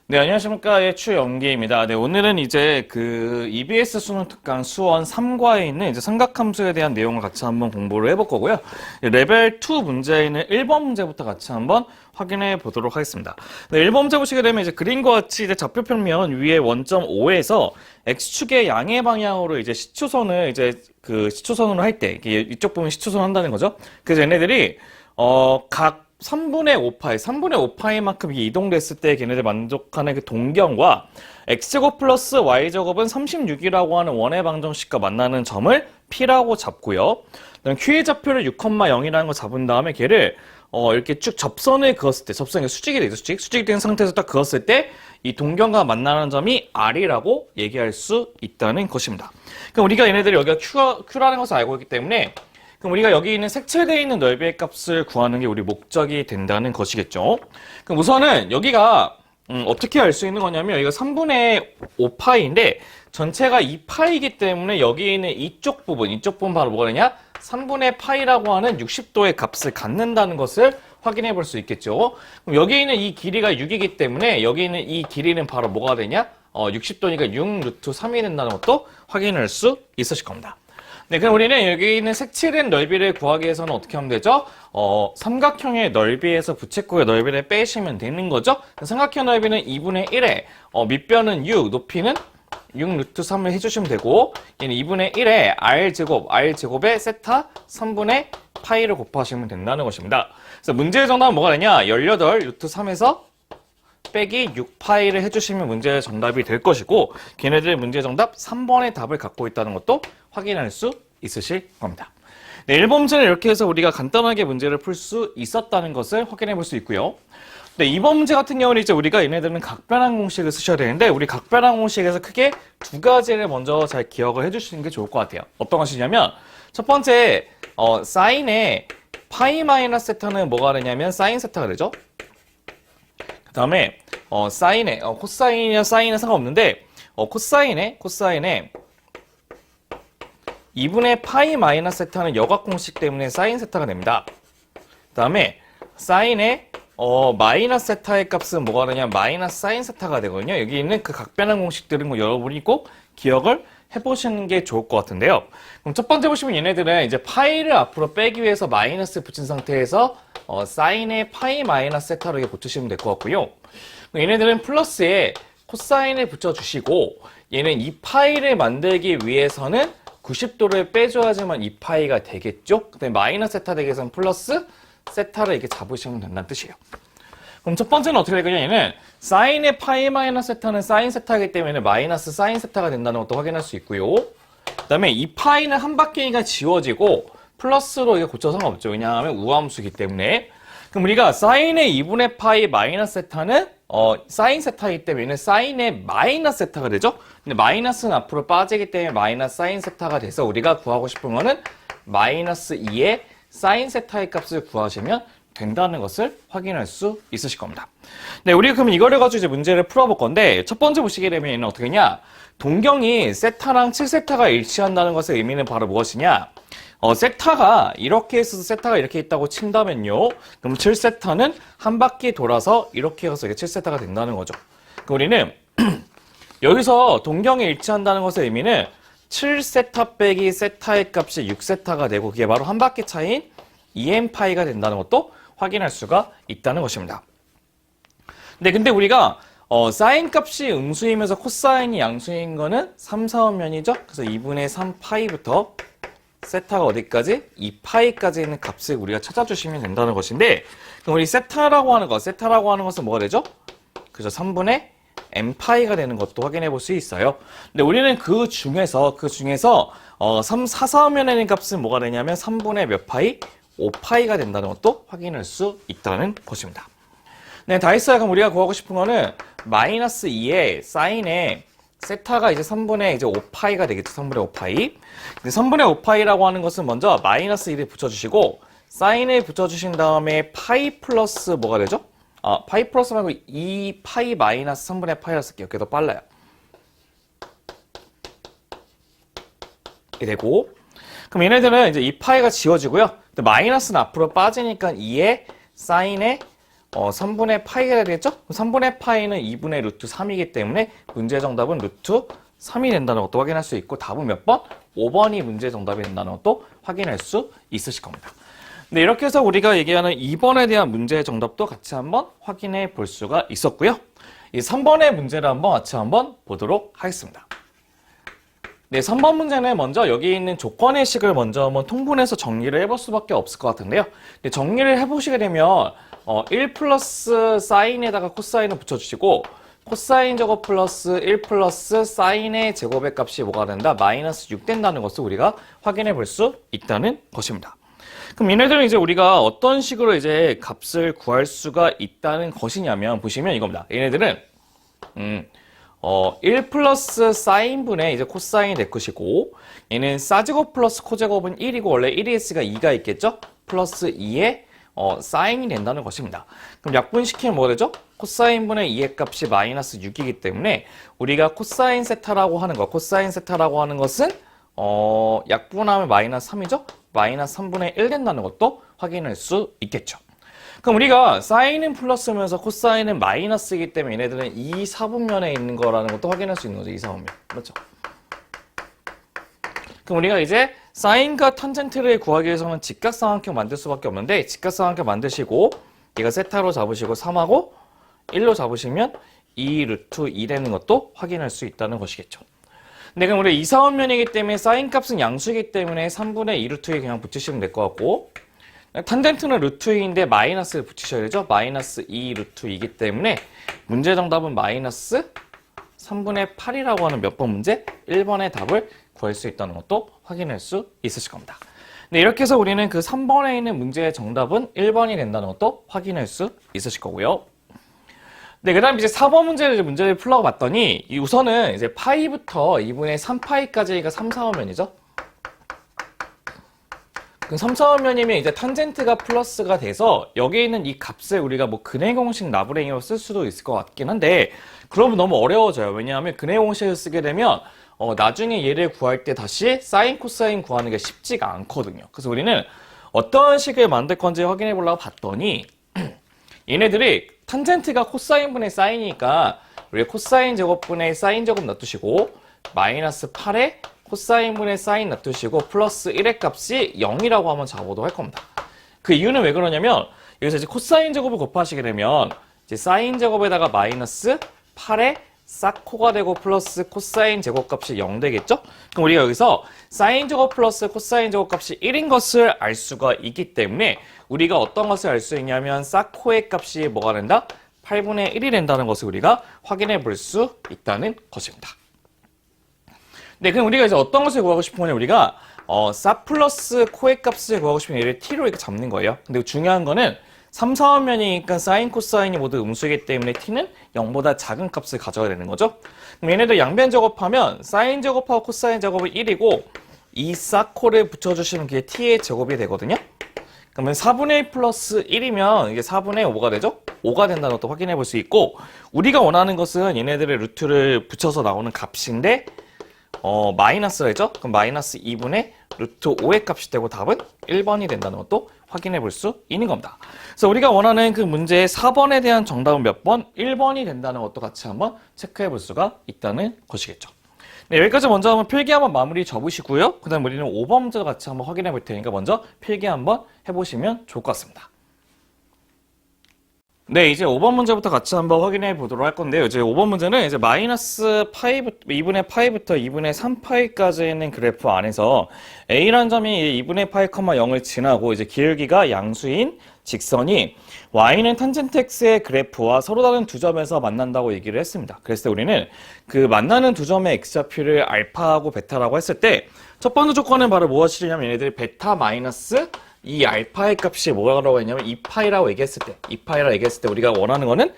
네, 안녕하십니까. 예, 추영기입니다. 네, 오늘은 이제 그 EBS 수능 특강 수원 3과에 있는 이제 삼각함수에 대한 내용을 같이 한번 공부를 해볼 거고요. 레벨 2 문제에는 1번 문제부터 같이 한번 확인해 보도록 하겠습니다. 네, 1번 문제 보시게 되면 이제 그림과 같이 이제 좌표평면 위에 원점 5에서 X축의 양의 방향으로 이제 시초선을 이제 그 시초선으로 할 때, 이쪽 부분 시초선 한다는 거죠. 그래서 얘네들이, 각 3분의 5파이, 3분의 5파이만큼 이동됐을 때 걔네들 만족하는 그 동경과 x제곱 플러스 y제곱은 36이라고 하는 원의 방정식과 만나는 점을 P라고 잡고요. 그다음 Q의 좌표를 6,0이라는 거 잡은 다음에 걔를 이렇게 쭉 접선을 그었을 때, 접선이 수직이 되죠, 수직이 된 상태에서 딱 그었을 때 이 동경과 만나는 점이 R이라고 얘기할 수 있다는 것입니다. 그럼 우리가 얘네들이 여기가 Q라는 것을 알고 있기 때문에 그럼 우리가 여기 있는 색칠되어 있는 넓이의 값을 구하는 게 우리 목적이 된다는 것이겠죠. 그럼 우선은 여기가 어떻게 알 수 있는 거냐면 여기가 3분의 5파이인데 전체가 2파이이기 때문에 여기 있는 이쪽 부분 바로 뭐가 되냐? 3분의 파이라고 하는 60도의 값을 갖는다는 것을 확인해 볼 수 있겠죠. 그럼 여기 있는 이 길이가 6이기 때문에 여기 있는 이 길이는 바로 뭐가 되냐? 60도니까 6 루트 3이 된다는 것도 확인할 수 있으실 겁니다. 네, 그럼 우리는 여기 있는 색칠된 넓이를 구하기 위해서는 어떻게 하면 되죠? 삼각형의 넓이에서 부채꼴의 넓이를 빼시면 되는 거죠? 삼각형 넓이는 2분의 1에, 밑변은 6, 높이는 6 루트 3을 해주시면 되고, 얘는 2분의 1에 R제곱에 세타 3분의 파이를 곱하시면 된다는 것입니다. 그래서 문제의 정답은 뭐가 되냐? 18 루트 3에서 빼기 6파이를 해주시면 문제의 정답이 될 것이고 걔네들의 문제의 정답 3번의 답을 갖고 있다는 것도 확인할 수 있으실 겁니다. 네, 1번 문제는 이렇게 해서 우리가 간단하게 문제를 풀 수 있었다는 것을 확인해 볼 수 있고요. 네, 2번 문제 같은 경우는 이제 우리가 얘네들은 각변환 공식을 쓰셔야 되는데 우리 각변환 공식에서 크게 두 가지를 먼저 잘 기억을 해주시는 게 좋을 것 같아요. 어떤 것이냐면 첫 번째 사인의 파이 마이너스 세타는 뭐가 되냐면 사인 세타가 되죠. 그 다음에 사인에 코사인이나 사인은 상관없는데 코사인에 2분의 파이 마이너스 세타는 여각 공식 때문에 사인 세타가 됩니다. 그 다음에 사인에 마이너스 세타의 값은 뭐가 되냐 마이너스 사인 세타가 되거든요. 여기 있는 그 각변환 공식들은 뭐 여러분이 꼭 기억을 해보시는 게 좋을 것 같은데요. 그럼 첫 번째 보시면 얘네들은 이제 파이를 앞으로 빼기 위해서 마이너스 붙인 상태에서 사인의 파이 마이너스 세타로 이렇게 붙이시면 될 것 같고요. 얘네들은 플러스에 코사인을 붙여주시고 얘는 이 파이를 만들기 위해서는 90도를 빼줘야지만 이 파이가 되겠죠? 그다음에 마이너스 세타 되기 위해서는 플러스 세타를 이렇게 잡으시면 된다는 뜻이에요. 그럼 첫 번째는 어떻게 되겠냐? 얘는 사인의 파이 마이너스 세타는 사인 세타이기 때문에 마이너스 사인 세타가 된다는 것도 확인할 수 있고요. 그 다음에 이 파이는 한 바퀴가 지워지고 플러스로 이게 고쳐 상관없죠. 왜냐하면 우함수이기 때문에. 그럼 우리가 사인의 2분의 파이 마이너스 세타는 사인 세타이기 때문에 얘는 사인의 마이너스 세타가 되죠. 근데 마이너스는 앞으로 빠지기 때문에 마이너스 사인 세타가 돼서 우리가 구하고 싶은 거는 마이너스 2의 사인 세타의 값을 구하시면 된다는 것을 확인할 수 있으실 겁니다. 네, 우리가 그럼 이거를 가지고 이제 문제를 풀어볼 건데 첫 번째 보시게 되면 얘는 어떻게 하냐? 동경이 세타랑 7세타가 일치한다는 것의 의미는 바로 무엇이냐? 세타가 이렇게 있어서 세타가 이렇게 있다고 친다면요. 그럼 7세타는 한 바퀴 돌아서 이렇게 해서 이게 7세타가 된다는 거죠. 그럼 우리는 여기서 동경이 일치한다는 것의 의미는 7세타 빼기 세타의 값이 6세타가 되고 그게 바로 한 바퀴 차이인 2n파이가 된다는 것도 확인할 수가 있다는 것입니다. 네, 근데 우리가 사인 값이 음수이면서 코사인이 양수인 거는 3, 4원면이죠. 그래서 2분의 3파이부터 세타가 어디까지? 2파이까지 있는 값을 우리가 찾아주시면 된다는 것인데 그럼 우리 세타라고 하는 것은 뭐가 되죠? 그죠? 3분의 n파이가 되는 것도 확인해 볼 수 있어요. 근데 우리는 그 중에서 3, 4, 4원면의 값은 뭐가 되냐면 3분의 몇 파이? 5파이가 된다는 것도 확인할 수 있다는 것입니다. 네, 다 했어요. 그럼 우리가 구하고 싶은 거는 마이너스 2의 사인에 세타가 이제 3분의 이제 5파이가 되겠죠. 3분의 5파이. 근데 3분의 5파이라고 하는 것은 먼저 마이너스 1을 붙여주시고 사인을 붙여주신 다음에 파이 플러스 뭐가 되죠? 파이 플러스 말고 2파이 마이너스 3분의 파이라 쓸게요. 그게 더 빨라요. 이렇게 되고 그럼 얘네들은 이제 2파이가 지워지고요. 마이너스는 앞으로 빠지니까 2의 사인의 3분의 파이가 되겠죠? 3분의 파이는 2분의 루트 3이기 때문에 문제 정답은 루트 3이 된다는 것도 확인할 수 있고 답은 몇 번? 5번이 문제 정답이 된다는 것도 확인할 수 있으실 겁니다. 네, 이렇게 해서 우리가 얘기하는 2번에 대한 문제 정답도 같이 한번 확인해 볼 수가 있었고요. 이 3번의 문제를 같이 한번 보도록 하겠습니다. 네, 3번 문제는 먼저 여기 있는 조건의 식을 먼저 한번 통분해서 정리를 해볼 수밖에 없을 것 같은데요. 네, 정리를 해보시게 되면 1 플러스 사인에다가 코사인을 붙여주시고 코사인 제곱 플러스 1 플러스 사인의 제곱의 값이 뭐가 된다? 마이너스 6 된다는 것을 우리가 확인해 볼 수 있다는 것입니다. 그럼 얘네들은 이제 우리가 어떤 식으로 이제 값을 구할 수가 있다는 것이냐면 보시면 이겁니다. 얘네들은 1 플러스 사인분의 이제 코사인이 될 것이고 얘는 사제곱 플러스 코제곱은 1이고 원래 1ES가 2가 있겠죠? 플러스 2의 사인이 된다는 것입니다. 그럼 약분시키면 뭐가 되죠? 코사인분의 2의 값이 마이너스 6이기 때문에 우리가 코사인 세타라고 하는 것은 약분하면 마이너스 3이죠? 마이너스 3분의 1 된다는 것도 확인할 수 있겠죠. 그럼 우리가 사인은 플러스면서 코사인은 마이너스이기 때문에 얘네들은 2, 4분면에 있는 거라는 것도 확인할 수 있는 거죠. 2, 4분면. 맞죠? 그럼 우리가 이제 사인과 탄젠트를 구하기 위해서는 직각삼각형 만들 수밖에 없는데 직각삼각형 만드시고 얘가 세타로 잡으시고 3하고 1로 잡으시면 2 루트 2 되는 것도 확인할 수 있다는 것이겠죠. 근데 그럼 우리 2, 4분면이기 때문에 사인 값은 양수이기 때문에 3분의 2 루트 2 그냥 붙이시면 될 것 같고 탄젠트는 루트 2인데 마이너스를 붙이셔야 되죠. 마이너스 2 루트 2이기 때문에 문제 정답은 마이너스 3분의 8이라고 하는 몇 번 문제? 1번의 답을 구할 수 있다는 것도 확인할 수 있으실 겁니다. 네, 이렇게 해서 우리는 그 3번에 있는 문제의 정답은 1번이 된다는 것도 확인할 수 있으실 거고요. 네, 그 다음 이제 4번 문제를 풀라고 봤더니 우선은 이제 파이부터 2분의 3파이까지가 3, 4원면이죠. 그 3, 4원면이면 이제 탄젠트가 플러스가 돼서 여기 있는 이 값을 우리가 뭐 근해 공식 나부랭이로 쓸 수도 있을 것 같긴 한데 그러면 너무 어려워져요. 왜냐하면 근해 공식을 쓰게 되면 나중에 얘를 구할 때 다시 사인 코사인 구하는 게 쉽지가 않거든요. 그래서 우리는 어떤 식을 만들 건지 확인해 보려고 봤더니 얘네들이 탄젠트가 코사인분의 사인이니까 우리 코사인 제곱분의 사인 제곱 놔두시고 마이너스 8에 코사인분의 사인 놔두시고 플러스 1의 값이 0이라고 한번 잡아보도록 할 겁니다. 그 이유는 왜 그러냐면 여기서 이제 코사인 제곱을 곱하시게 되면 이제 사인 제곱에다가 마이너스 8에 사코가 되고 플러스 코사인 제곱값이 0 되겠죠? 그럼 우리가 여기서 사인 제곱 플러스 코사인 제곱값이 1인 것을 알 수가 있기 때문에 우리가 어떤 것을 알 수 있냐면 사코의 값이 뭐가 된다? 8분의 1이 된다는 것을 우리가 확인해 볼 수 있다는 것입니다. 네, 그럼 우리가 이제 어떤 것을 구하고 싶으면 우리가 사 플러스 코의 값을 구하고 싶으면 얘를 t로 이렇게 잡는 거예요. 근데 중요한 거는 3, 4원면이니까 사인, 코사인이 모두 음수이기 때문에 t는 0보다 작은 값을 가져야 되는 거죠. 그럼 얘네들 양변 제곱하면 사인 제곱하고 코사인 제곱은 1이고 이 사코를 붙여주시면 그게 t의 제곱이 되거든요. 그러면 4분의 1 플러스 1이면 이게 4분의 5가 되죠? 5가 된다는 것도 확인해 볼 수 있고 우리가 원하는 것은 얘네들의 루트를 붙여서 나오는 값인데 마이너스가 있죠? 그럼 마이너스 2분의 루트 5의 값이 되고 답은 1번이 된다는 것도 확인해 볼 수 있는 겁니다. 그래서 우리가 원하는 그 문제의 4번에 대한 정답은 몇 번? 1번이 된다는 것도 같이 한번 체크해 볼 수가 있다는 것이겠죠. 네, 여기까지 먼저 한번 필기 한번 마무리 접으시고요. 그 다음 우리는 5번 문제 같이 한번 확인해 볼 테니까 먼저 필기 한번 해보시면 좋을 것 같습니다. 네, 이제 5번 문제부터 같이 한번 확인해 보도록 할 건데요. 이제 5번 문제는 이제 마이너스 파이부터 2분의 파이부터 2분의 3파이까지 있는 그래프 안에서 A라는 점이 2분의 파이, 0을 지나고 이제 기울기가 양수인 직선이 Y는 탄젠트 X의 그래프와 서로 다른 두 점에서 만난다고 얘기를 했습니다. 그랬을 때 우리는 그 만나는 두 점의 X좌표를 알파하고 베타라고 했을 때 첫 번째 조건은 바로 무엇이냐면 얘네들이 베타 마이너스 이 알파의 값이 뭐라고 했냐면 2파이라고 얘기했을 때 우리가 원하는 거는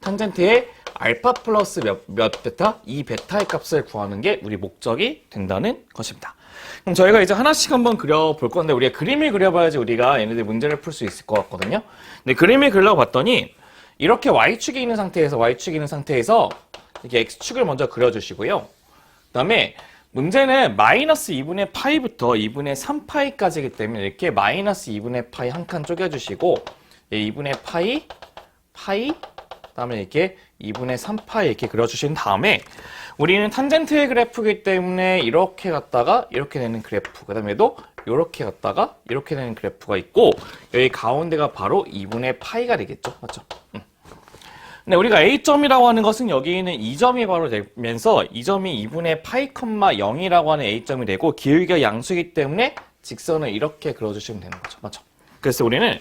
탄젠트의 알파 플러스 몇 베타? 2 베타의 값을 구하는 게 우리 목적이 된다는 것입니다. 그럼 저희가 이제 하나씩 한번 그려볼 건데 우리가 그림을 그려봐야지 우리가 얘네들 문제를 풀 수 있을 것 같거든요. 근데 그림을 그려고 봤더니 이렇게 Y축이 있는 상태에서 이렇게 X축을 먼저 그려주시고요. 그 다음에 문제는 마이너스 2분의 파이부터 2분의 3파이까지이기 때문에 이렇게 마이너스 2분의 파이 한 칸 쪼개주시고 2분의 파이, 그다음에 이렇게 2분의 3파이 이렇게 그려주신 다음에 우리는 탄젠트의 그래프이기 때문에 이렇게 갔다가 이렇게 되는 그래프, 그 다음에도 이렇게 갔다가 이렇게 되는 그래프가 있고 여기 가운데가 바로 2분의 파이가 되겠죠. 맞죠? 네, 우리가 A점이라고 하는 것은 여기 있는 이 점이 바로 되면서 이 점이 2분의 파이, 0이라고 하는 A점이 되고 기울기가 양수이기 때문에 직선을 이렇게 그려주시면 되는 거죠. 맞죠? 그래서 우리는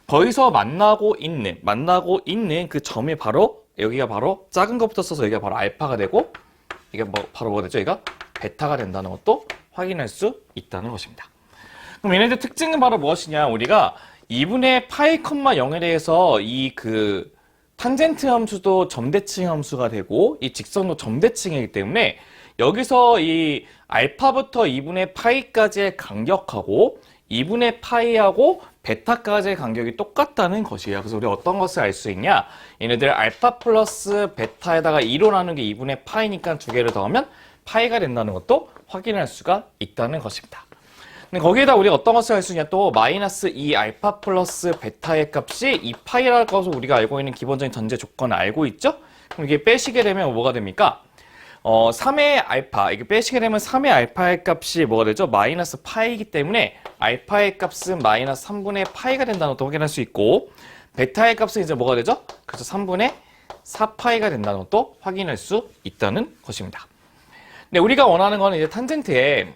거기서 만나고 있는 그 점이 바로 여기가 바로 작은 것부터 써서 여기가 바로 알파가 되고 이게 바로 뭐가 되죠? 얘가 베타가 된다는 것도 확인할 수 있다는 것입니다. 그럼 얘네들 특징은 바로 무엇이냐? 우리가 2분의 파이, 0에 대해서 탄젠트 함수도 점대칭 함수가 되고 이 직선도 점대칭이기 때문에 여기서 이 알파부터 2분의 파이까지의 간격하고 2분의 파이하고 베타까지의 간격이 똑같다는 것이에요. 그래서 우리 어떤 것을 알 수 있냐? 얘네들 알파 플러스 베타에다가 2로 나눈 게 2분의 파이니까 두 개를 더하면 파이가 된다는 것도 확인할 수가 있다는 것입니다. 근데 거기에다 우리가 어떤 것을 할 수 있냐? 또 마이너스 2 알파 플러스 베타의 값이 2파이라는 것을 우리가 알고 있는 기본적인 전제 조건을 알고 있죠? 그럼 이게 빼시게 되면 뭐가 됩니까? 3의 알파, 이게 빼시게 되면 3의 알파의 값이 뭐가 되죠? 마이너스 파이이기 때문에 알파의 값은 마이너스 3분의 파이가 된다는 것도 확인할 수 있고 베타의 값은 이제 뭐가 되죠? 그래서 3분의 4파이가 된다는 것도 확인할 수 있다는 것입니다. 근데 우리가 원하는 거는 이제 탄젠트에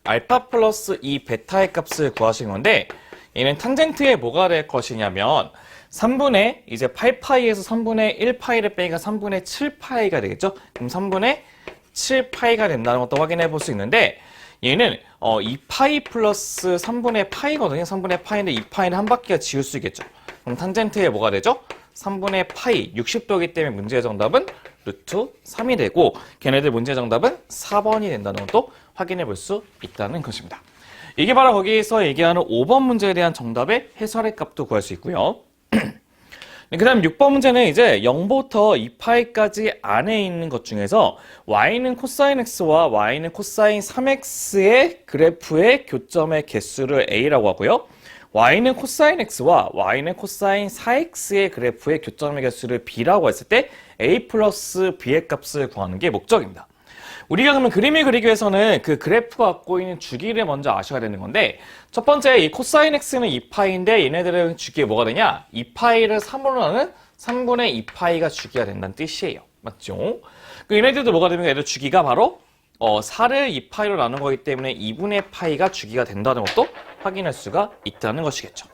알파 플러스 이 베타의 값을 구하시는 건데 얘는 탄젠트에 뭐가 될 것이냐면 3분의 이제 8파이에서 3분의 1파이를 빼니까 3분의 7파이가 되겠죠? 그럼 3분의 7파이가 된다는 것도 확인해 볼 수 있는데 얘는 2파이 플러스 3분의 파이거든요. 3분의 파이인데 2파이는 한 바퀴가 지울 수 있겠죠? 그럼 탄젠트에 뭐가 되죠? 3분의 파이 60도이기 때문에 문제의 정답은 루트 3이 되고 걔네들 문제의 정답은 4번이 된다는 것도 확인해 볼 수 있다는 것입니다. 이게 바로 거기에서 얘기하는 5번 문제에 대한 정답의 해설의 값도 구할 수 있고요. 그 다음 6번 문제는 이제 0부터 2파이까지 안에 있는 것 중에서 y는 코사인 x와 y는 코사인 3x의 그래프의 교점의 개수를 a라고 하고요. y는 코사인 x와 y는 코사인 4x의 그래프의 교점의 개수를 b라고 했을 때 a 플러스 b의 값을 구하는 게 목적입니다. 우리가 그러면 그림을 그리기 위해서는 그 그래프가 갖고 있는 주기를 먼저 아셔야 되는 건데 첫 번째 이 코사인 x는 2파이인데 얘네들은 주기에 뭐가 되냐? 2파이를 3으로 나누는 3분의 2파이가 주기가 된다는 뜻이에요. 맞죠? 얘네들도 뭐가 되면 얘들 주기가 바로 4를 2파이로 나눈 거기 때문에 2분의 파이가 주기가 된다는 것도 확인할 수가 있다는 것이겠죠.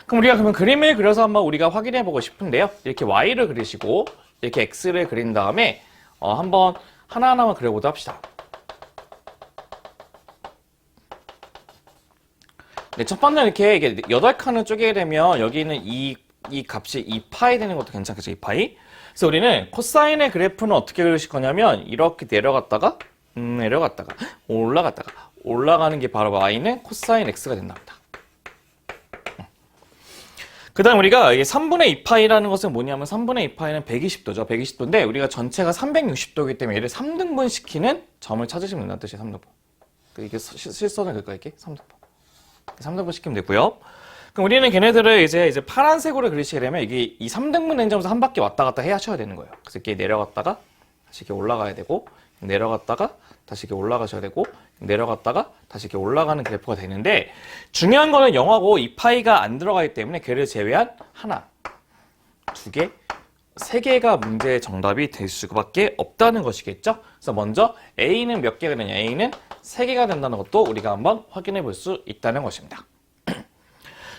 그럼 우리가 그러면 그림을 그려서 한번 우리가 확인해 보고 싶은데요. 이렇게 y를 그리시고 이렇게 x를 그린 다음에 한번 하나하나만 그려보도록 합시다. 네, 첫 번째 이렇게 8칸을 쪼개게 되면 여기 있는 이 값이 2파이 되는 것도 괜찮겠죠, 2파이? 그래서 우리는 코사인의 그래프는 어떻게 그리실 거냐면 이렇게 내려갔다가 올라가는 게 바로 y는 코사인 x가 된답니다. 그 다음 우리가 이게 3분의 2파이라는 것은 뭐냐면 3분의 2파이는 120도죠. 120도인데 우리가 전체가 360도이기 때문에 얘를 3등분 시키는 점을 찾으시면 된다는 뜻이에요. 3등분. 이게 실선을 그릴까 이렇게? 3등분. 3등분 시키면 되고요. 그럼 우리는 걔네들을 이제 파란색으로 그리시게 되면 이게 이 3등분 된 점에서 한 바퀴 왔다 갔다 하셔야 되는 거예요. 그래서 이렇게 내려갔다가 다시 이렇게 올라가야 되고 내려갔다가 다시 이렇게 올라가셔야 되고 내려갔다가 다시 이렇게 올라가는 그래프가 되는데 중요한 거는 0하고 2파이가 안 들어가기 때문에 걔를 제외한 하나, 두 개, 세 개가 문제의 정답이 될 수밖에 없다는 것이겠죠. 그래서 먼저 A는 몇 개가 되냐? A는 3개가 된다는 것도 우리가 한번 확인해 볼 수 있다는 것입니다.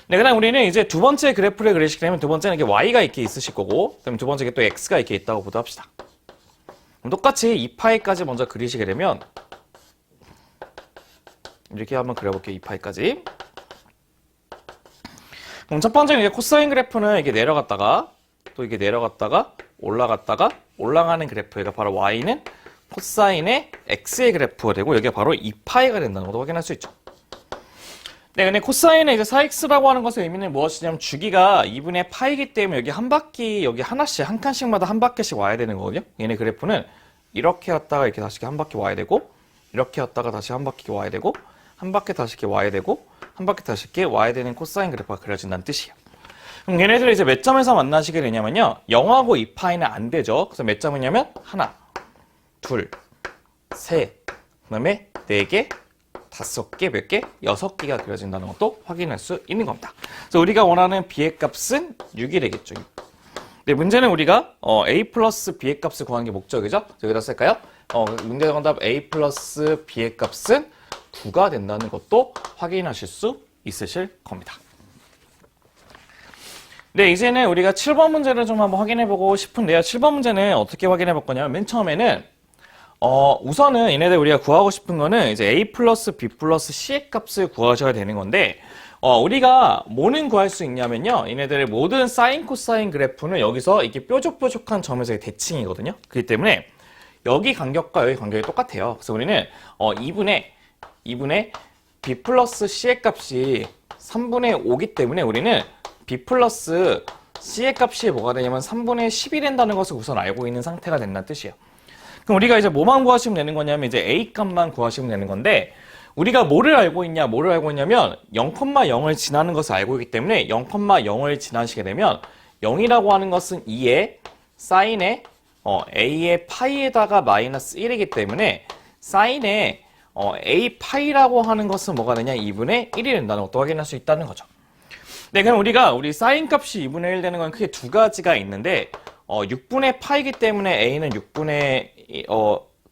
네, 그다음 우리는 이제 두 번째 그래프를 그리시게 되면 두 번째는 이게 Y가 이렇게 있으실 거고 그다음 두 번째가 또 X가 이렇게 있다고 보도록 합시다. 똑같이 2파이까지 먼저 그리시게 되면 이렇게 한번 그려볼게요. 2파이까지. 그럼 첫 번째는 이제 코사인 그래프는 이게 내려갔다가 또 이게 내려갔다가 올라갔다가 올라가는 그래프가 바로 y는 코사인의 x의 그래프가 되고 여기가 바로 2파이가 된다는 것도 확인할 수 있죠. 네, 근데 코사인의 이제 4x라고 하는 것의 의미는 무엇이냐면 주기가 2분의 파이기 때문에 여기 한 바퀴 여기 하나씩 한 칸씩마다 한 바퀴씩 와야 되는 거거든요. 얘네 그래프는 이렇게 왔다가 이렇게 다시 한 바퀴 와야 되고 이렇게 왔다가 다시 한 바퀴 와야 되고 한 바퀴 다시 이렇게 와야 되고 한 바퀴 다시 이렇게 와야 되는 코사인 그래프가 그려진다는 뜻이에요. 그럼 얘네들이 이제 몇 점에서 만나시게 되냐면요. 0하고 2파이는 안 되죠. 그래서 몇 점이냐면 하나, 둘, 셋, 그다음에 4개, 5개, 몇 개? 6개가 그려진다는 것도 확인할 수 있는 겁니다. 그래서 우리가 원하는 b의 값은 6이 되겠죠. 6. 네, 문제는 우리가 a 플러스 b의 값을 구하는 게 목적이죠. 여기다 쓸까요? 문제 정답 a 플러스 b의 값은 9가 된다는 것도 확인하실 수 있으실 겁니다. 네, 이제는 우리가 7번 문제를 좀 한번 확인해보고 싶은데요. 7번 문제는 어떻게 확인해볼 거냐면 맨 처음에는 우선은 얘네들 우리가 구하고 싶은 거는 이제 a 플러스 b 플러스 c의 값을 구하셔야 되는 건데 우리가 뭐는 구할 수 있냐면요. 얘네들의 모든 사인, 코사인 그래프는 여기서 이게 뾰족뾰족한 점에서의 대칭이거든요. 그렇기 때문에 여기 간격과 여기 간격이 똑같아요. 그래서 우리는 2분의 b 플러스 c의 값이 3분의 5기 때문에 우리는 b 플러스 c의 값이 뭐가 되냐면 3분의 10이 된다는 것을 우선 알고 있는 상태가 된다는 뜻이에요. 그럼 우리가 이제 뭐만 구하시면 되는 거냐면 이제 a 값만 구하시면 되는 건데 우리가 뭐를 알고 있냐면 0,0을 지나는 것을 알고 있기 때문에 0,0을 지나시게 되면 0이라고 하는 것은 2의 사인의 a의 파이에다가 마이너스 1이기 때문에 사인의 a 파이라고 하는 것은 뭐가 되냐 2분의 1이 된다는 것도 확인할 수 있다는 거죠. 네, 그럼 우리 사인 값이 2분의 1 되는 건 크게 두 가지가 있는데 6분의 파이기 때문에 a는 6분의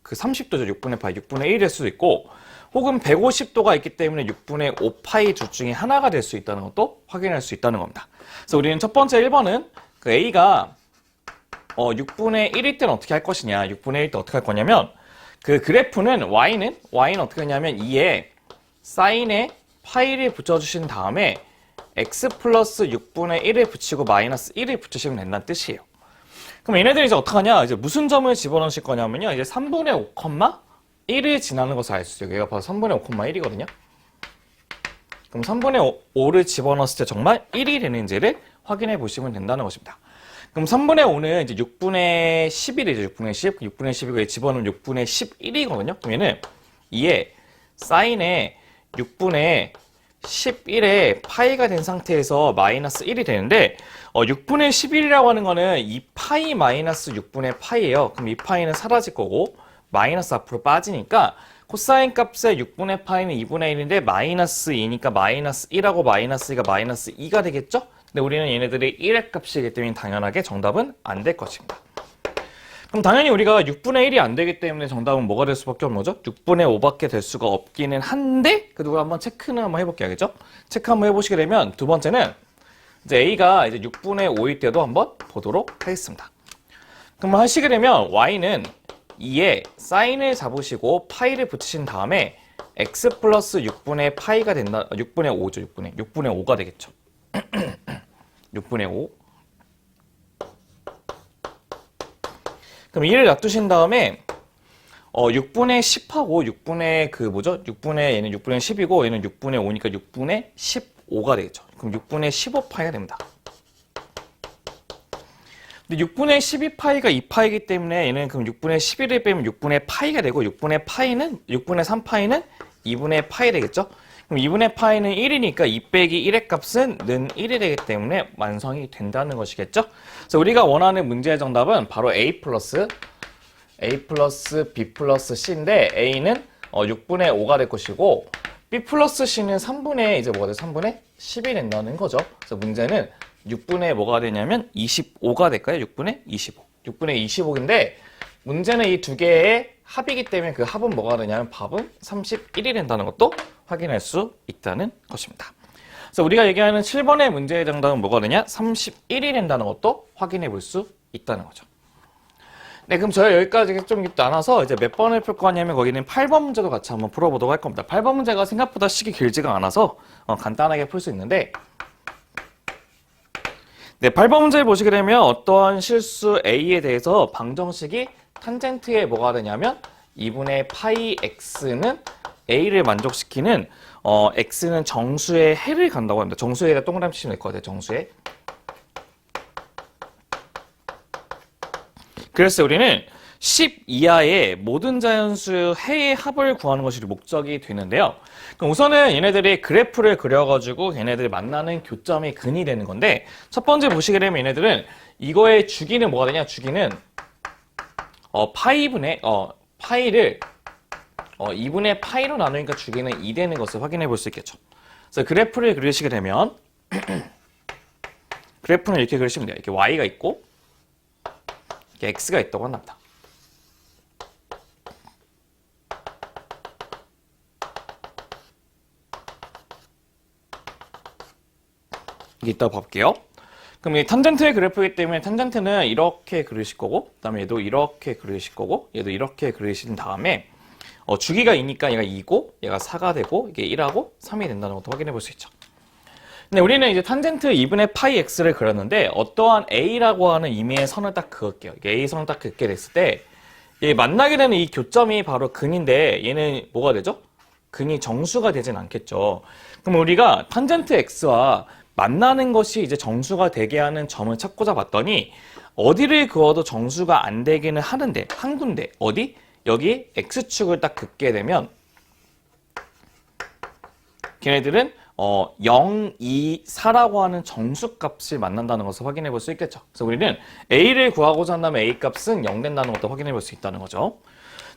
30도죠. 6분의 파이, 6분의 1일 수도 있고 혹은 150도가 있기 때문에 6분의 5파이 둘 중에 하나가 될 수 있다는 것도 확인할 수 있다는 겁니다. 그래서 우리는 첫 번째 1번은 그 a가 6분의 1일 때는 어떻게 할 것이냐 6분의 1일 때 어떻게 할 거냐면 그 그래프는 y는 어떻게 하냐면 2에 사인에 파이를 붙여주신 다음에 x 플러스 6분의 1을 붙이고 마이너스 1을 붙이시면 된다는 뜻이에요. 그럼 얘네들이 이제 어떡하냐? 이제 무슨 점을 집어넣으실 거냐면요. 이제 3분의 5,1을 지나는 것을 알 수 있어요. 얘가 바로 3분의 5,1이거든요. 그럼 3분의 5를 집어넣었을 때 정말 1이 되는지를 확인해 보시면 된다는 것입니다. 그럼 3분의 5는 이제 6분의 11이죠. 6분의 10. 6분의 10이고 집어넣으면 6분의 11이거든요. 그럼 얘는 2에 사인에 6분의 11에 파이가 된 상태에서 마이너스 1이 되는데 6분의 11이라고 하는 거는 2파이 마이너스 6분의 파이예요. 그럼 이 파이는 사라질 거고 마이너스 앞으로 빠지니까 코사인 값의 6분의 파이는 2분의 1인데 마이너스 2니까 마이너스 1하고 마이너스 2가 마이너스 2가 되겠죠? 근데 우리는 얘네들이 1의 값이기 때문에 당연하게 정답은 안 될 것입니다. 그럼 당연히 우리가 6분의 1이 안 되기 때문에 정답은 뭐가 될 수밖에 없는 거죠? 6분의 5밖에 될 수가 없기는 한데 그래도 한번 체크는 한번 해볼게요. 알겠죠? 체크 한번 해보시게 되면 두 번째는 이제 a가 이제 6분의 5일 때도 한번 보도록 하겠습니다. 그럼 하시게 되면 y는 2에 사인을 잡으시고 파이를 붙이신 다음에 x 플러스 6분의 파이가 된다. 6분의 5죠. 6분의 5가 되겠죠. 6분의 5. 그럼 2를 놔두신 다음에 6분의 10하고 6분의 6분의 얘는 6분의 10이고 얘는 6분의 5니까 6분의 15가 되겠죠. 그럼 6분의 15파이가 됩니다. 근데 6분의 12파이가 2파이기 때문에 얘는 그럼 6분의 11을 빼면 6분의 파이가 되고 6분의 3파이는 2분의 파이 되겠죠. 그럼 2분의 파이는 1이니까 2 빼기 1의 값은 는 1이 되기 때문에 완성이 된다는 것이겠죠. 그래서 우리가 원하는 문제의 정답은 바로 a 플러스 b 플러스 c인데 a는 6분의 5가 될 것이고 b 플러스 c는 3분의 이제 뭐가 돼? 3분의 10이 된다는 거죠. 그래서 문제는 6분의 뭐가 되냐면 25가 될까요? 6분의 25. 6분의 25인데 문제는 이 두 개의 합이기 때문에 그 합은 뭐가 되냐면 답은 31이 된다는 것도 확인할 수 있다는 것입니다. 그래서 우리가 얘기하는 7번의 문제의 정답은 뭐가 되냐? 31이 된다는 것도 확인해 볼 수 있다는 거죠. 네, 그럼 저희 여기까지 좀 나눠서 이제 몇 번을 풀 거냐면 거기는 8번 문제도 같이 한번 풀어보도록 할 겁니다. 8번 문제가 생각보다 식이 길지가 않아서 간단하게 풀 수 있는데 네, 8번 문제를 보시게 되면 어떠한 실수 A에 대해서 방정식이 탄젠트에 뭐가 되냐면 2분의 파이 x는 A를 만족시키는 x는 정수의 해를 간다고 합니다. 정수에다 동그라미 치시면 될 것 같아요. 정수에. 그래서 우리는 10 이하의 모든 자연수 해의 합을 구하는 것이 목적이 되는데요. 그럼 우선은 얘네들이 그래프를 그려가지고 얘네들이 만나는 교점이 근이 되는 건데, 첫 번째 보시게 되면 얘네들은 이거의 주기는 뭐가 되냐? 주기는 파이를 2분의 파이로 나누니까 주기는 2 되는 것을 확인해 볼 수 있겠죠. 그래서 그래프를 그리시게 되면 그래프는 이렇게 그리시면 돼요. 이렇게 y가 있고 이렇게 x가 있다고 한답니다. 이게 있다고 볼게요. 그럼 이 탄젠트의 그래프이기 때문에 탄젠트는 이렇게 그리실 거고, 그 다음에 얘도 이렇게 그리실 거고, 얘도 이렇게 그리신 다음에 주기가 2니까 얘가 2고 얘가 4가 되고 이게 1하고 3이 된다는 것도 확인해 볼 수 있죠. 근데 우리는 이제 탄젠트 2분의 파이 x를 그렸는데 어떠한 a라고 하는 임의의 선을 딱 그을게요. 이게 a 선을 딱 긋게 됐을 때 만나게 되는 이 교점이 바로 근인데 얘는 뭐가 되죠? 근이 정수가 되진 않겠죠. 그럼 우리가 탄젠트 x와 만나는 것이 이제 정수가 되게 하는 점을 찾고자 봤더니 어디를 그어도 정수가 안 되기는 하는데 한 군데 어디? 여기 x축을 딱 긋게 되면 걔네들은 0, 2, 4라고 하는 정수값을 만난다는 것을 확인해 볼 수 있겠죠. 그래서 우리는 a를 구하고자 한다면 a 값은 0 된다는 것도 확인해 볼 수 있다는 거죠.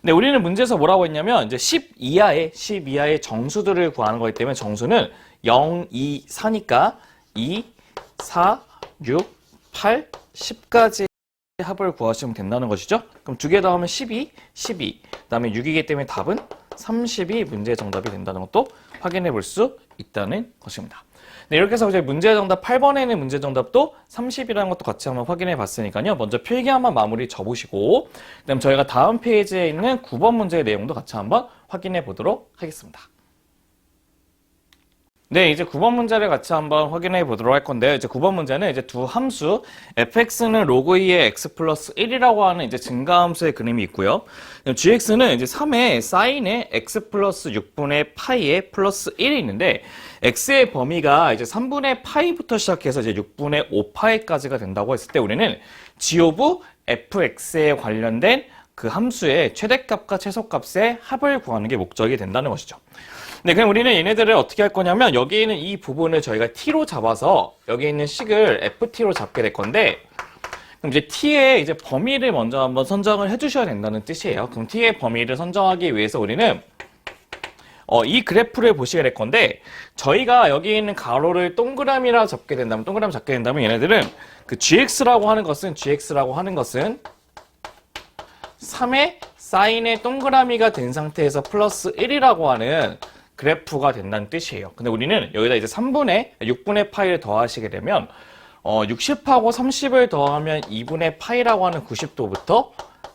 근데 우리는 문제에서 뭐라고 했냐면 이제 10 이하의 정수들을 구하는 거기 때문에 정수는 0, 2, 4니까 2, 4, 6, 8, 10까지 합을 구하시면 된다는 것이죠. 그럼 두 개 더하면 12, 12. 그 다음에 6이기 때문에 답은 30이 문제의 정답이 된다는 것도 확인해 볼 수 있다는 것입니다. 네, 이렇게 해서 이제 문제 정답 8번에 있는 문제 정답도 30이라는 것도 같이 한번 확인해 봤으니까요. 먼저 필기 한번 마무리 접으시고, 그다음 저희가 다음 페이지에 있는 9번 문제의 내용도 같이 한번 확인해 보도록 하겠습니다. 네, 이제 9번 문제를 같이 한번 확인해 보도록 할 건데요. 이제 9번 문제는 이제 두 함수 fx는 로그 2의 x 플러스 1이라고 하는 이제 증가함수의 그림이 있고요. gx는 이제 3의 사인의 x 플러스 6분의 파이의 플러스 1이 있는데 x의 범위가 이제 3분의 파이부터 시작해서 이제 6분의 5파이까지가 된다고 했을 때 우리는 g 오브 fx에 관련된 그 함수의 최대값과 최소값의 합을 구하는 게 목적이 된다는 것이죠. 네, 그럼 우리는 얘네들을 어떻게 할 거냐면 여기 있는 이 부분을 저희가 t로 잡아서 여기 있는 식을 ft로 잡게 될 건데, 그럼 이제 t의 이제 범위를 먼저 한번 선정을 해주셔야 된다는 뜻이에요. 그럼 t의 범위를 선정하기 위해서 우리는 이 그래프를 보시게 될 건데, 저희가 여기 있는 가로를 동그라미 잡게 된다면 얘네들은 그 gx라고 하는 것은 3의 사인의 동그라미가 된 상태에서 플러스 1이라고 하는 그래프가 된다는 뜻이에요. 근데 우리는 여기다 이제 6분의 파이를 더하시게 되면 60하고 30을 더하면 2분의 파이라고 하는 90도부터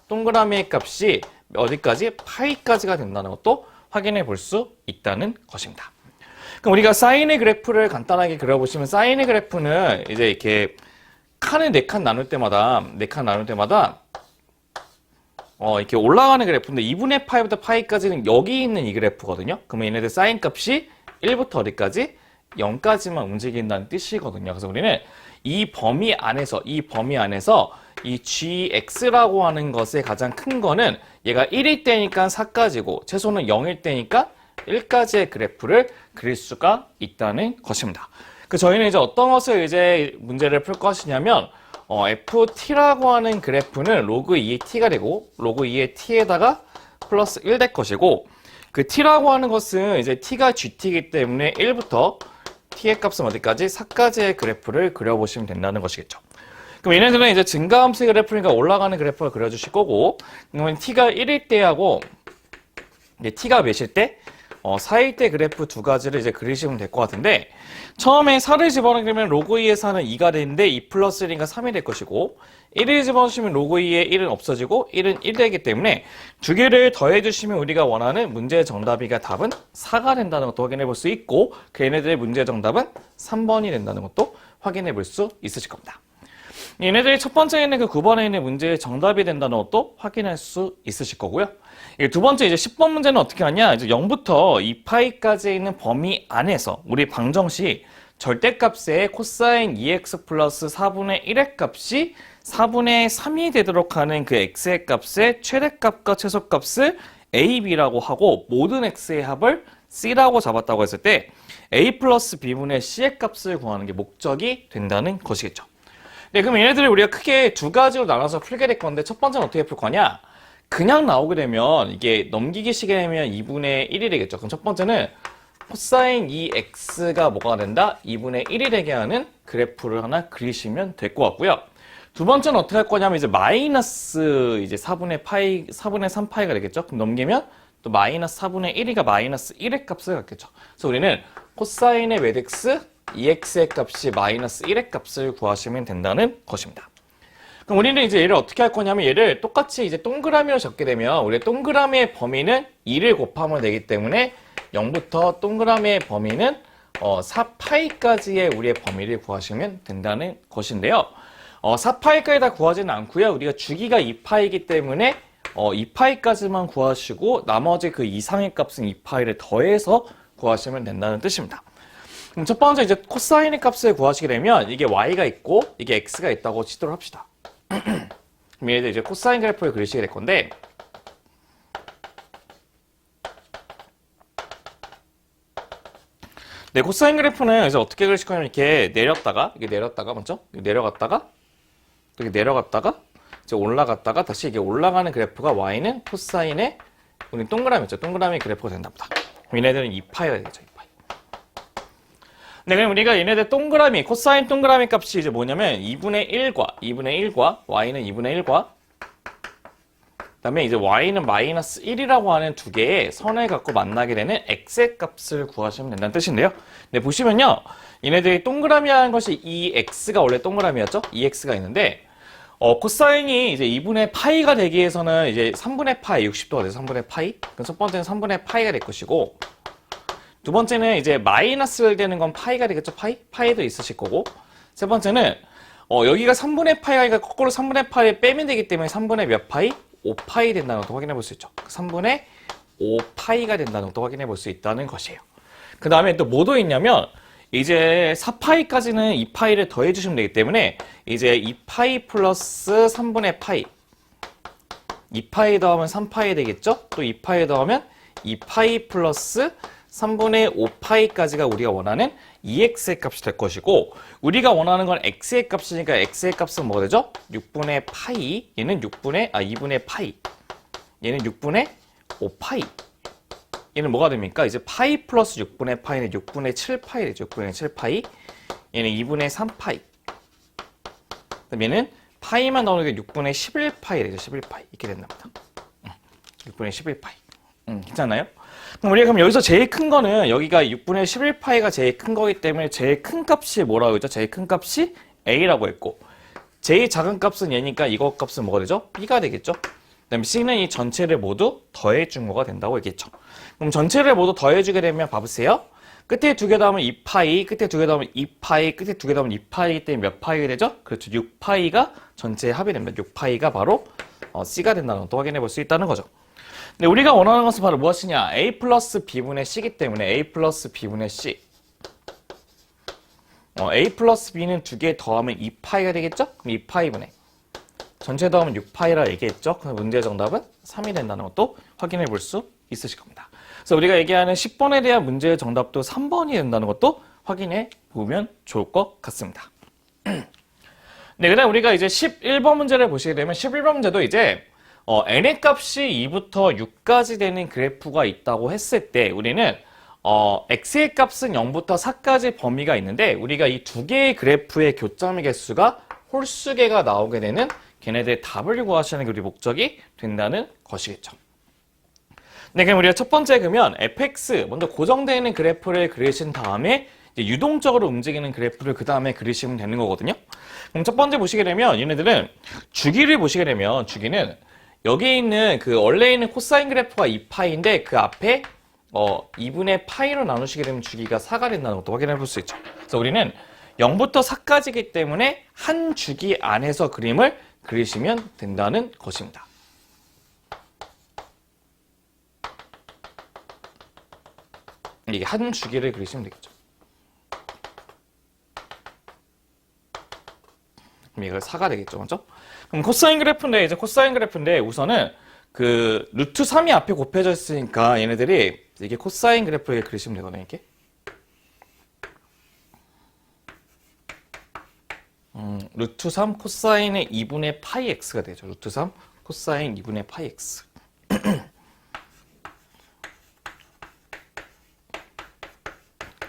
동그라미의 값이 어디까지? 파이까지가 된다는 것도 확인해 볼 수 있다는 것입니다. 그럼 우리가 사인의 그래프를 간단하게 그려보시면 사인의 그래프는 이제 이렇게 칸을 4칸 나눌 때마다 이렇게 올라가는 그래프인데 2분의 파이부터 파이까지는 여기 있는 이 그래프거든요. 그러면 얘네들 사인 값이 1부터 어디까지? 0까지만 움직인다는 뜻이거든요. 그래서 우리는 이 범위 안에서 이 gx라고 하는 것의 가장 큰 거는 얘가 1일 때니까 4까지고 최소는 0일 때니까 1까지의 그래프를 그릴 수가 있다는 것입니다. 저희는 이제 어떤 것을 이제 문제를 풀 것이냐면 ft라고 하는 그래프는 로그 2의 t가 되고 로그 2의 t에다가 플러스 1 될 것이고, 그 t라고 하는 것은 이제 t가 gt이기 때문에 1부터 t의 값은 어디까지? 4까지의 그래프를 그려보시면 된다는 것이겠죠. 그럼 얘네들은 이제 증가함수의 그래프니까 올라가는 그래프를 그려주실 거고, 그러면 t가 1일 때하고 t가 몇일 때? 4일 때 그래프 두 가지를 이제 그리시면 될 것 같은데, 처음에 4를 집어넣으면 로그 2의 4는 2가 되는데 2 플러스 1이니까 3이 될 것이고, 1을 집어넣으시면 로그 2의 1은 없어지고 1은 1 되기 때문에 두 개를 더해주시면 우리가 원하는 문제의 정답이가 답은 4가 된다는 것도 확인해 볼 수 있고, 걔네들의 문제의 정답은 3번이 된다는 것도 확인해 볼 수 있으실 겁니다. 얘네들이 첫 번째에 있는 그 9번에 있는 문제의 정답이 된다는 것도 확인할 수 있으실 거고요. 두 번째 이제 10번 문제는 어떻게 하냐? 이제 0부터 2파이까지 있는 범위 안에서 우리 방정식 절대값의 코사인 2x 플러스 4분의 1의 값이 4분의 3이 되도록 하는 그 x의 값의 최대값과 최소값을 a, b라고 하고 모든 x의 합을 c라고 잡았다고 했을 때 a 플러스 b분의 c의 값을 구하는 게 목적이 된다는 것이겠죠. 네, 그럼 얘네들을 우리가 크게 두 가지로 나눠서 풀게 될 건데 첫 번째는 어떻게 풀 거냐? 그냥 나오게 되면 이게 넘기기 시게 되면 2분의 1이 되겠죠. 그럼 첫 번째는 코사인 2x가 뭐가 된다? 2분의 1이 되게 하는 그래프를 하나 그리시면 될 것 같고요. 두 번째는 어떻게 할 거냐면 이제 마이너스 이제 4분의 3파이가 되겠죠. 그럼 넘기면 또 마이너스 4분의 1이가 마이너스 1의 값을 갖겠죠. 그래서 우리는 코사인의 몇 x, 2x의 값이 마이너스 1의 값을 구하시면 된다는 것입니다. 그럼 우리는 이제 얘를 어떻게 할 거냐면 얘를 똑같이 이제 동그라미로 적게 되면 우리 동그라미의 범위는 2를 곱하면 되기 때문에 0부터 동그라미의 범위는 4파이까지의 우리의 범위를 구하시면 된다는 것인데요. 4파이까지 다 구하지는 않고요. 우리가 주기가 2파이기 때문에 2파이까지만 구하시고 나머지 그 이상의 값은 2파이를 더해서 구하시면 된다는 뜻입니다. 그럼 첫 번째 이제 코사인의 값을 구하시게 되면 이게 y가 있고 이게 x가 있다고 치도록 합시다. 그럼 얘들 이제 코사인 그래프를 그리시게 될 건데 네, 코사인 그래프는 이제 어떻게 그리실 거냐면 이렇게 내렸다가 먼저 내려갔다가 이렇게 내려갔다가 이제 올라갔다가 다시 이게 올라가는 그래프가 y는 코사인의 우리 동그라미죠. 동그라미 그래프가 된다 보다. 얘네들은 2파이가 되겠죠. 2파이. 네, 그럼 우리가 얘네들 동그라미 코사인 동그라미 값이 이제 뭐냐면 2분의 1과 y는 2분의 1과 그다음에 이제 y는 마이너스 1이라고 하는 두 개의 선을 갖고 만나게 되는 x의 값을 구하시면 된다는 뜻인데요. 네, 보시면요. 얘네들이 동그라미라는 것이 이 x가 원래 동그라미였죠? 이 x가 있는데 코사인이 이제 2분의 파이가 되기 위해서는 이제 3분의 파이 60도가 돼서 3분의 파이. 그럼 첫 번째는 3분의 파이가 될 것이고 두 번째는 이제 마이너스를 되는 건 파이가 되겠죠? 파이도 있으실 거고 세 번째는 여기가 3분의 파이가 거꾸로 3분의 파이를 빼면 되기 때문에 3분의 몇 파이? 5파이 된다는 것도 확인해 볼 수 있죠. 3분의 5파이가 된다는 것도 확인해 볼 수 있다는 것이에요. 그 다음에 또 뭐도 있냐면 이제 4파이까지는 2파이를 더해 주시면 되기 때문에 이제 2파이 플러스 3분의 파이 2파이 더하면 3파이 되겠죠? 또 2파이 더하면 2파이 플러스 3분의 5파이까지가 우리가 원하는 2x의 값이 될 것이고 우리가 원하는 건 x의 값이니까 x의 값은 뭐가 되죠? 6분의 파이 얘는 2분의 파이 얘는 6분의 5파이 얘는 뭐가 됩니까? 이제 파이 플러스 6분의 파이는 6분의 7파이 되죠. 6분의 7파이 얘는 2분의 3파이 그다음 얘는 파이만 나오는 게 6분의 11파이 되죠. 11파이 이렇게 된답니다. 6분의 11파이 괜찮나요? 그럼 여기서 제일 큰 거는 여기가 6분의 11파이가 제일 큰 거기 때문에 제일 큰 값이 뭐라고 했죠? 제일 큰 값이 A라고 했고 제일 작은 값은 얘니까 이거 값은 뭐가 되죠? B가 되겠죠? 그 다음에 C는 이 전체를 모두 더해준 거가 된다고 얘기했죠. 그럼 전체를 모두 더해주게 되면 봐보세요. 끝에 두 개 더하면 2파이, 끝에 두 개 더하면 2파이, 끝에 두 개 더하면 2파이이기 때문에 몇 파이가 되죠? 그렇죠. 6파이가 전체의 합이 됩니다. 6파이가 바로 C가 된다는 것도 확인해 볼 수 있다는 거죠. 근데 우리가 원하는 것은 바로 무엇이냐? A 플러스 B분의 C이기 때문에 A 플러스 B분의 C. A 플러스 B는 두 개 더하면 2파이가 되겠죠? 그럼 2파이분의 전체 더하면 6파이라 얘기했죠? 그래서 문제의 정답은 3이 된다는 것도 확인해 볼 수 있으실 겁니다. 그래서 우리가 얘기하는 10번에 대한 문제의 정답도 3번이 된다는 것도 확인해 보면 좋을 것 같습니다. 네, 그다음 우리가 이제 11번 문제를 보시게 되면 11번 문제도 이제 n의 값이 2부터 6까지 되는 그래프가 있다고 했을 때 우리는 x의 값은 0부터 4까지 범위가 있는데 우리가 이 두 개의 그래프의 교점의 개수가 홀수개가 나오게 되는 걔네들의 답을 구하시는 게 우리 목적이 된다는 것이겠죠. 네, 그럼 우리가 첫 번째 그러면 fx 먼저 고정되어 있는 그래프를 그리신 다음에 이제 유동적으로 움직이는 그래프를 그 다음에 그리시면 되는 거거든요. 그럼 첫 번째 보시게 되면 얘네들은 주기를 보시게 되면 주기는 여기 있는 그 원래 있는 코사인 그래프가 2파이인데 그 앞에 2분의 파이로 나누시게 되면 주기가 4가 된다는 것도 확인해 볼 수 있죠. 그래서 우리는 0부터 4까지이기 때문에 한 주기 안에서 그림을 그리시면 된다는 것입니다. 이게 한 주기를 그리시면 되겠죠. 그럼 이거 4가 되겠죠, 맞죠? 그럼 코사인 그래프인데, 이제 코사인 그래프인데, 우선은 그 루트 3이 앞에 곱해져 있으니까 얘네들이 이게 코사인 그래프를 그리시면 되거든요, 이게. 루트 3 코사인의 2분의 파이 x가 되죠. 루트 3 코사인 2분의 파이 x.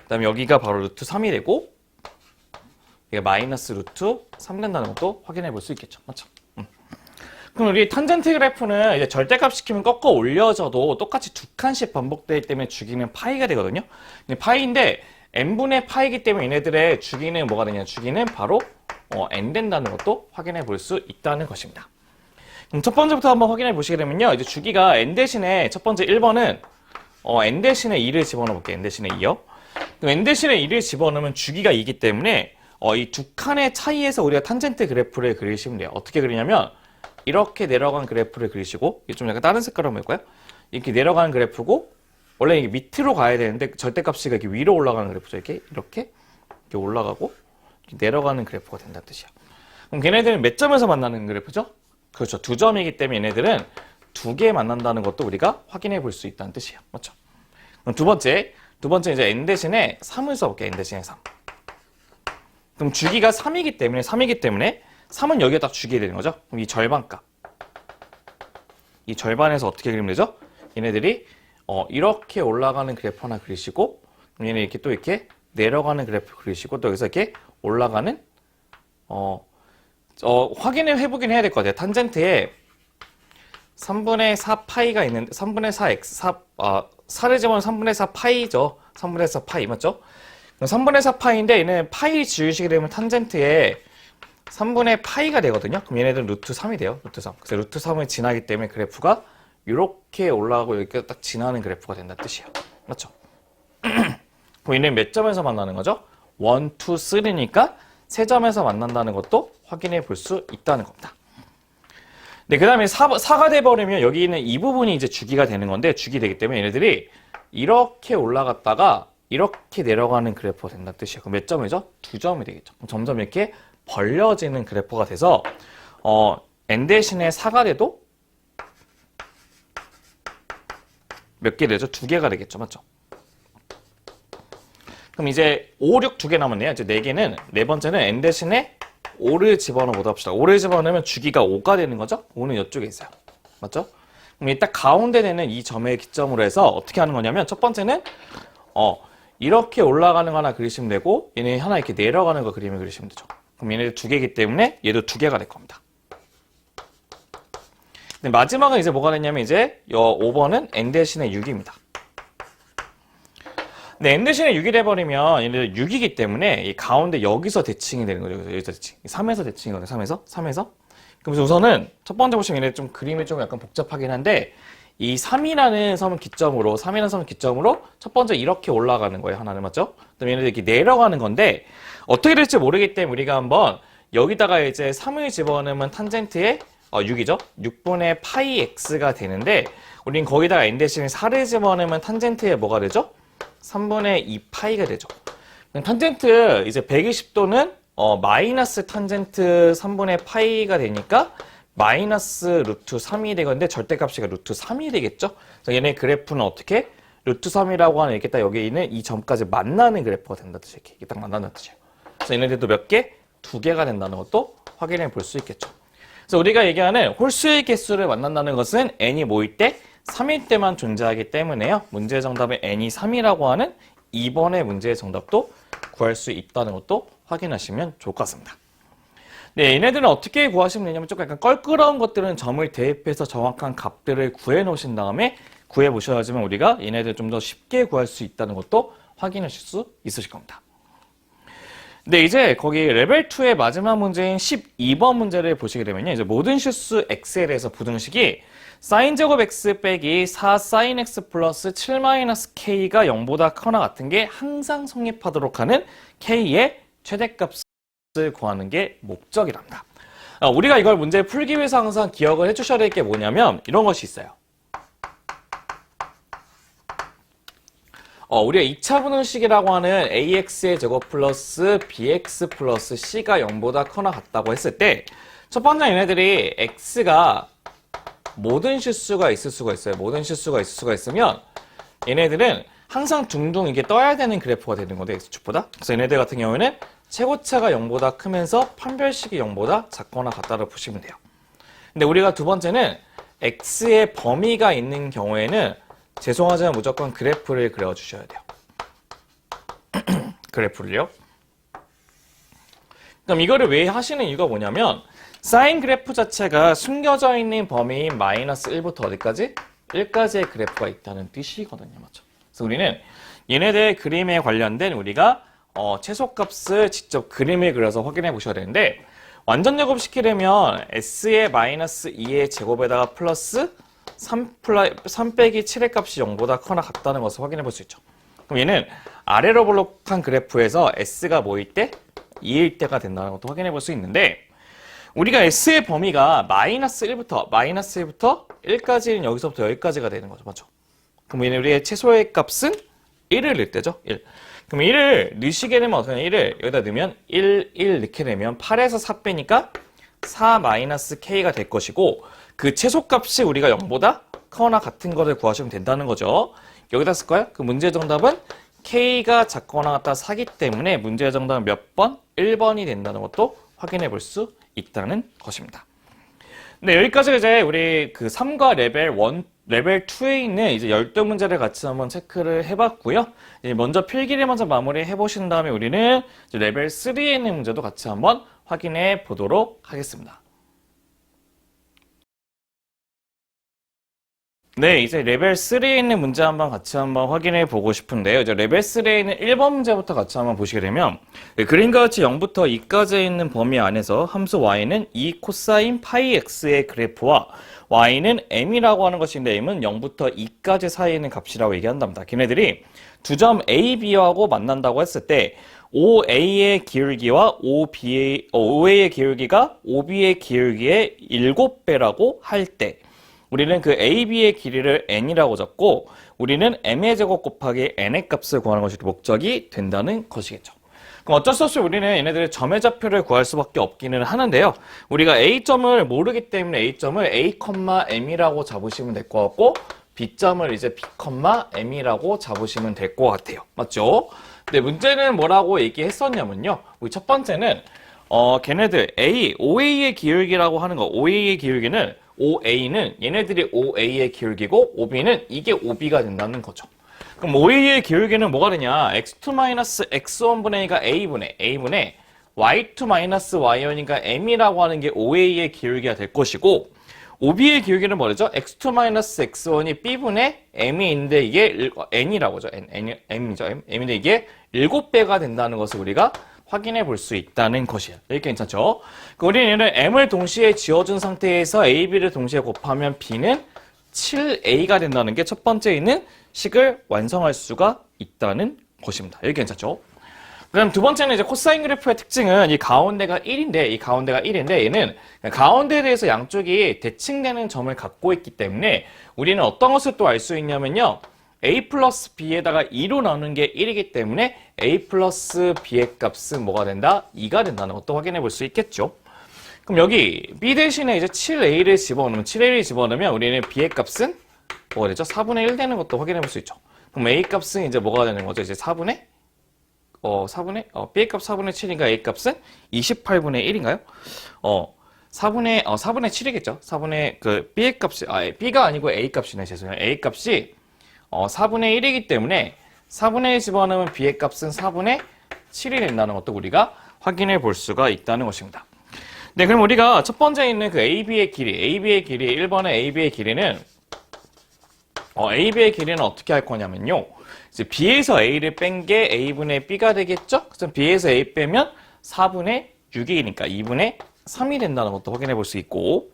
그다음에 여기가 바로 루트 3이 되고 이게 마이너스 루트 3 된다는 것도 확인해 볼 수 있겠죠. 맞죠? 그럼 우리 탄젠트 그래프는 이제 절대값 시키면 꺾어 올려져도 똑같이 두 칸씩 반복되기 때문에 주기는 파이가 되거든요. 근데 파이인데 n분의 파이기 때문에 얘네들의 주기는 뭐가 되냐? 주기는 바로 n 된다는 것도 확인해 볼 수 있다는 것입니다. 그럼 첫 번째부터 한번 확인해 보시게 되면요. 이제 주기가 n 대신에 첫 번째 1번은 n 대신에 2를 집어넣어 볼게요. n 대신에 2요. 그럼 n 대신에 2를 집어넣으면 주기가 2기 때문에 이 두 칸의 차이에서 우리가 탄젠트 그래프를 그리시면 돼요. 어떻게 그리냐면 이렇게 내려간 그래프를 그리시고 이게 좀 약간 다른 색깔로 한번 해볼까요? 이렇게 내려가는 그래프고 원래 이게 밑으로 가야 되는데 절대값이 이렇게 위로 올라가는 그래프죠. 이렇게 올라가고 이렇게 내려가는 그래프가 된다는 뜻이야. 그럼 걔네들은 몇 점에서 만나는 그래프죠? 그렇죠. 두 점이기 때문에 얘네들은 두 개 만난다는 것도 우리가 확인해 볼 수 있다는 뜻이에요. 맞죠? 그럼 두 번째 이제 n 대신에 3을 써볼게요. n 대신에 3. 그럼 주기가 3이기 때문에 3은 여기에 딱 주게 되는 거죠. 그럼 이 절반값. 이 절반에서 어떻게 그리면 되죠? 얘네들이 이렇게 올라가는 그래프 하나 그리시고 얘네 이렇게 또 이렇게 내려가는 그래프 그리시고 또 여기서 이렇게 올라가는 확인을 해보긴 해야 될 것 같아요. 탄젠트에 3분의 4 파이가 있는데 3분의 4 x 4를 집어넣으면 3분의 4 파이죠. 3분의 4 파이 맞죠? 3분의 4 파이인데 얘는 파이 지우시게 되면 탄젠트에 3분의 파이가 되거든요. 그럼 얘네들은 루트 3이 돼요. 루트 3. 그래서 루트 3을 지나기 때문에 그래프가 이렇게 올라가고 이렇게 딱 지나는 그래프가 된다는 뜻이에요. 맞죠? 그럼 얘는 몇 점에서 만나는 거죠? 1, 2, 3니까 3점에서 만난다는 것도 확인해 볼 수 있다는 겁니다. 네, 그 다음에 4가 돼버리면 여기 있는 이 부분이 이제 주기가 되는 건데 주기 되기 때문에 얘네들이 이렇게 올라갔다가 이렇게 내려가는 그래프가 된다는 뜻이에요. 그럼 몇 점이죠? 2점이 되겠죠. 그럼 점점 이렇게 벌려지는 그래프가 돼서 n 대신에 4가 돼도 몇 개 되죠? 2개가 되겠죠. 맞죠? 그럼 이제 5, 6 2개 남았네요. 이제 4개는 네 번째는 n 대신에 5를 집어넣어 보도록 합시다. 5를 집어넣으면 주기가 5가 되는 거죠? 5는 이쪽에 있어요. 맞죠? 그럼 일단 가운데 되는 이 점을 기점으로 해서 어떻게 하는 거냐면 첫 번째는 이렇게 올라가는 거 하나 그리시면 되고 얘네 하나 이렇게 내려가는 거 그리시면 되죠. 그럼 얘네들 2개이기 때문에 얘도 2개가 될 겁니다. 근데 마지막은 이제 뭐가 되냐면 이제 5번은 n 대신에 6입니다. 근데 n 대신에 6이 돼버리면 얘네들 6이기 때문에 이 가운데 여기서 대칭이 되는 거죠. 여기서 대칭. 3에서 대칭이거든요. 3에서. 그래서 우선은 첫 번째 보시면 얘네 좀 그림이 좀 약간 복잡하긴 한데 이 3이라는 섬을 기점으로 첫 번째 이렇게 올라가는 거예요. 하나는 맞죠? 그다음에 얘네들 이렇게 내려가는 건데 어떻게 될지 모르기 때문에 우리가 한번 여기다가 이제 3을 집어넣으면 탄젠트에 6이죠? 6분의 파이 x가 되는데 우린 거기다가 n 대신에 4를 집어넣으면 탄젠트에 뭐가 되죠? 3분의 2 파이가 되죠. 탄젠트 이제 120도는 마이너스 탄젠트 3분의 파이가 되니까 마이너스 루트 3이 되건데 절대값이 루트 3이 되겠죠? 그래서 얘네 그래프는 어떻게? 루트 3이라고 하는 이렇게 딱 여기 있는 이 점까지 만나는 그래프가 된다는 뜻이에요. 이렇게 딱 만나는 뜻이에요. 그래서 얘네들도 몇 개? 2개가 된다는 것도 확인해 볼 수 있겠죠. 그래서 우리가 얘기하는 홀수의 개수를 만난다는 것은 n이 모일 때 3일 때만 존재하기 때문에요. 문제의 정답은 n이 3이라고 하는 2번의 문제의 정답도 구할 수 있다는 것도 확인하시면 좋을 것 같습니다. 네, 얘네들은 어떻게 구하시면 되냐면 조금 약간 껄끄러운 것들은 점을 대입해서 정확한 값들을 구해 놓으신 다음에 구해 보셔야지만 우리가 얘네들 좀 더 쉽게 구할 수 있다는 것도 확인하실 수 있으실 겁니다. 네, 이제 거기 레벨 2의 마지막 문제인 12번 문제를 보시게 되면요. 이제 모든 실수 x에 대해서 부등식이 sin 제곱 x 빼기 4 sin x 플러스 7 마이너스 k가 0보다 크거나 같은 게 항상 성립하도록 하는 k의 최대값을 구하는 게 목적이랍니다. 우리가 이걸 문제 풀기 위해서 항상 기억을 해주셔야 될 게 뭐냐면 이런 것이 있어요. 우리가 2차 분원식이라고 하는 ax의 제곱 플러스 bx 플러스 c가 0보다 커나 같다고 했을 때 첫 번째 얘네들이 x가 모든 실수가 있을 수가 있어요. 모든 실수가 있을 수가 있으면 얘네들은 항상 둥둥 이게 떠야 되는 그래프가 되는 건데 x축보다. 그래서 얘네들 같은 경우에는 최고차가 0보다 크면서 판별식이 0보다 작거나 같다를 보시면 돼요. 근데 우리가 두 번째는 x의 범위가 있는 경우에는 죄송하지만 무조건 그래프를 그려주셔야 돼요. 그래프를요. 그럼 이거를 왜 하시는 이유가 뭐냐면 사인 그래프 자체가 숨겨져 있는 범위인 마이너스 1부터 어디까지? 1까지의 그래프가 있다는 뜻이거든요. 맞죠? 그래서 우리는 얘네들 그림에 관련된 우리가 최소값을 직접 그림을 그려서 확인해 보셔야 되는데 완전 제곱시키려면 s의 마이너스 2의 제곱에다가 플러스 3 빼기 7의 값이 0보다 커나 같다는 것을 확인해 볼 수 있죠. 그럼 얘는 아래로 볼록한 그래프에서 s가 뭐일 때? 2일 때가 된다는 것도 확인해 볼 수 있는데 우리가 s의 범위가 마이너스 1부터 1까지는 여기서부터 여기까지가 되는 거죠. 맞죠? 그럼 얘는 우리의 최소의 값은 1을 넣을 때죠. 1. 그럼 1을 넣으시게 되면 어떻게 되냐? 1을 여기다 넣으면 1 넣게 되면 8에서 4 빼니까 4 마이너스 k가 될 것이고 그 최소값이 우리가 0보다 커나 같은 거를 구하시면 된다는 거죠. 여기다 쓸까요? 그 문제 정답은 k가 작거나 같다 4기 때문에 문제 정답은 몇 번? 1번이 된다는 것도 확인해 볼 수 있다는 것입니다. 네, 여기까지 이제 우리 그 3과 레벨 1, 레벨 2에 있는 이제 12문제를 같이 한번 체크를 해봤고요. 이제 먼저 필기를 먼저 마무리 해보신 다음에 우리는 이제 레벨 3에 있는 문제도 같이 한번 확인해 보도록 하겠습니다. 네, 이제 레벨 3에 있는 문제 한번 같이 한번 확인해 보고 싶은데요. 이제 레벨 3에 있는 1번 문제부터 같이 한번 보시게 되면 그림과 같이 0부터 2까지 있는 범위 안에서 함수 y는 2 코사인 파이 x의 그래프와 y는 m이라고 하는 것인데 m은 0부터 2까지 사이에 있는 값이라고 얘기한답니다. 걔네들이 두 점 a, b하고 만난다고 했을 때 OA의 기울기와 OA의 기울기가 OB의 기울기의 7배라고 할 때 우리는 그 AB의 길이를 n이라고 잡고 우리는 m의 제곱 곱하기 n의 값을 구하는 것이 목적이 된다는 것이겠죠. 그럼 어쩔 수 없이 우리는 얘네들의 점의 좌표를 구할 수밖에 없기는 하는데요. 우리가 A점을 모르기 때문에 A점을 A, M이라고 잡으시면 될 것 같고 B점을 이제 B, M이라고 잡으시면 될 것 같아요. 맞죠? 근데 문제는 뭐라고 얘기했었냐면요. 우리 첫 번째는 걔네들 OA의 기울기라고 하는 거 OA의 기울기는 OA는 얘네들이 OA의 기울기고 OB는 이게 OB가 된다는 거죠. 그럼 OA의 기울기는 뭐가 되냐? x2-x1분의 2가 A분의 y2-y1이니까 M이라고 하는 게 OA의 기울기가 될 것이고 OB의 기울기는 뭐죠? x2-x1이 B분의 M인데 이게 N이라고 하죠. M이죠. M인데 이게 7배가 된다는 것을 우리가 확인해 볼 수 있다는 것이에요. 여기 괜찮죠? 우리는 얘는 M을 동시에 지어준 상태에서 A, B를 동시에 곱하면 B는 7A가 된다는 게 첫 번째 있는 식을 완성할 수가 있다는 것입니다. 여기 괜찮죠? 그럼 두 번째는 이제 코사인 그래프의 특징은 이 가운데가 1인데 얘는 가운데에 대해서 양쪽이 대칭되는 점을 갖고 있기 때문에 우리는 어떤 것을 또 알 수 있냐면요. A 플러스 B에다가 2로 나누는 게 1이기 때문에 A 플러스 B의 값은 뭐가 된다? 2가 된다는 것도 확인해 볼 수 있겠죠. 그럼 여기 B 대신에 이제 7A를 집어넣으면 우리는 B의 값은 뭐가 되죠? 4분의 1 되는 것도 확인해 볼 수 있죠. 그럼 A 값은 이제 뭐가 되는 거죠? 이제 B의 값 4분의 7이니까 A 값은 28분의 1인가요? 4분의 7이겠죠. B의 값이, B가 아니고 A 값이네, 죄송해요. A 값이 4분의 1이기 때문에 4분의 1 집어넣으면 B의 값은 4분의 7이 된다는 것도 우리가 확인해 볼 수가 있다는 것입니다. 네, 그럼 우리가 첫 번째 있는 그 AB의 길이, 1번의 AB의 길이는 AB의 길이는 어떻게 할 거냐면요. 이제 B에서 A를 뺀 게 A분의 B가 되겠죠? 그래서 B에서 A 빼면 4분의 6이니까 2분의 3이 된다는 것도 확인해 볼 수 있고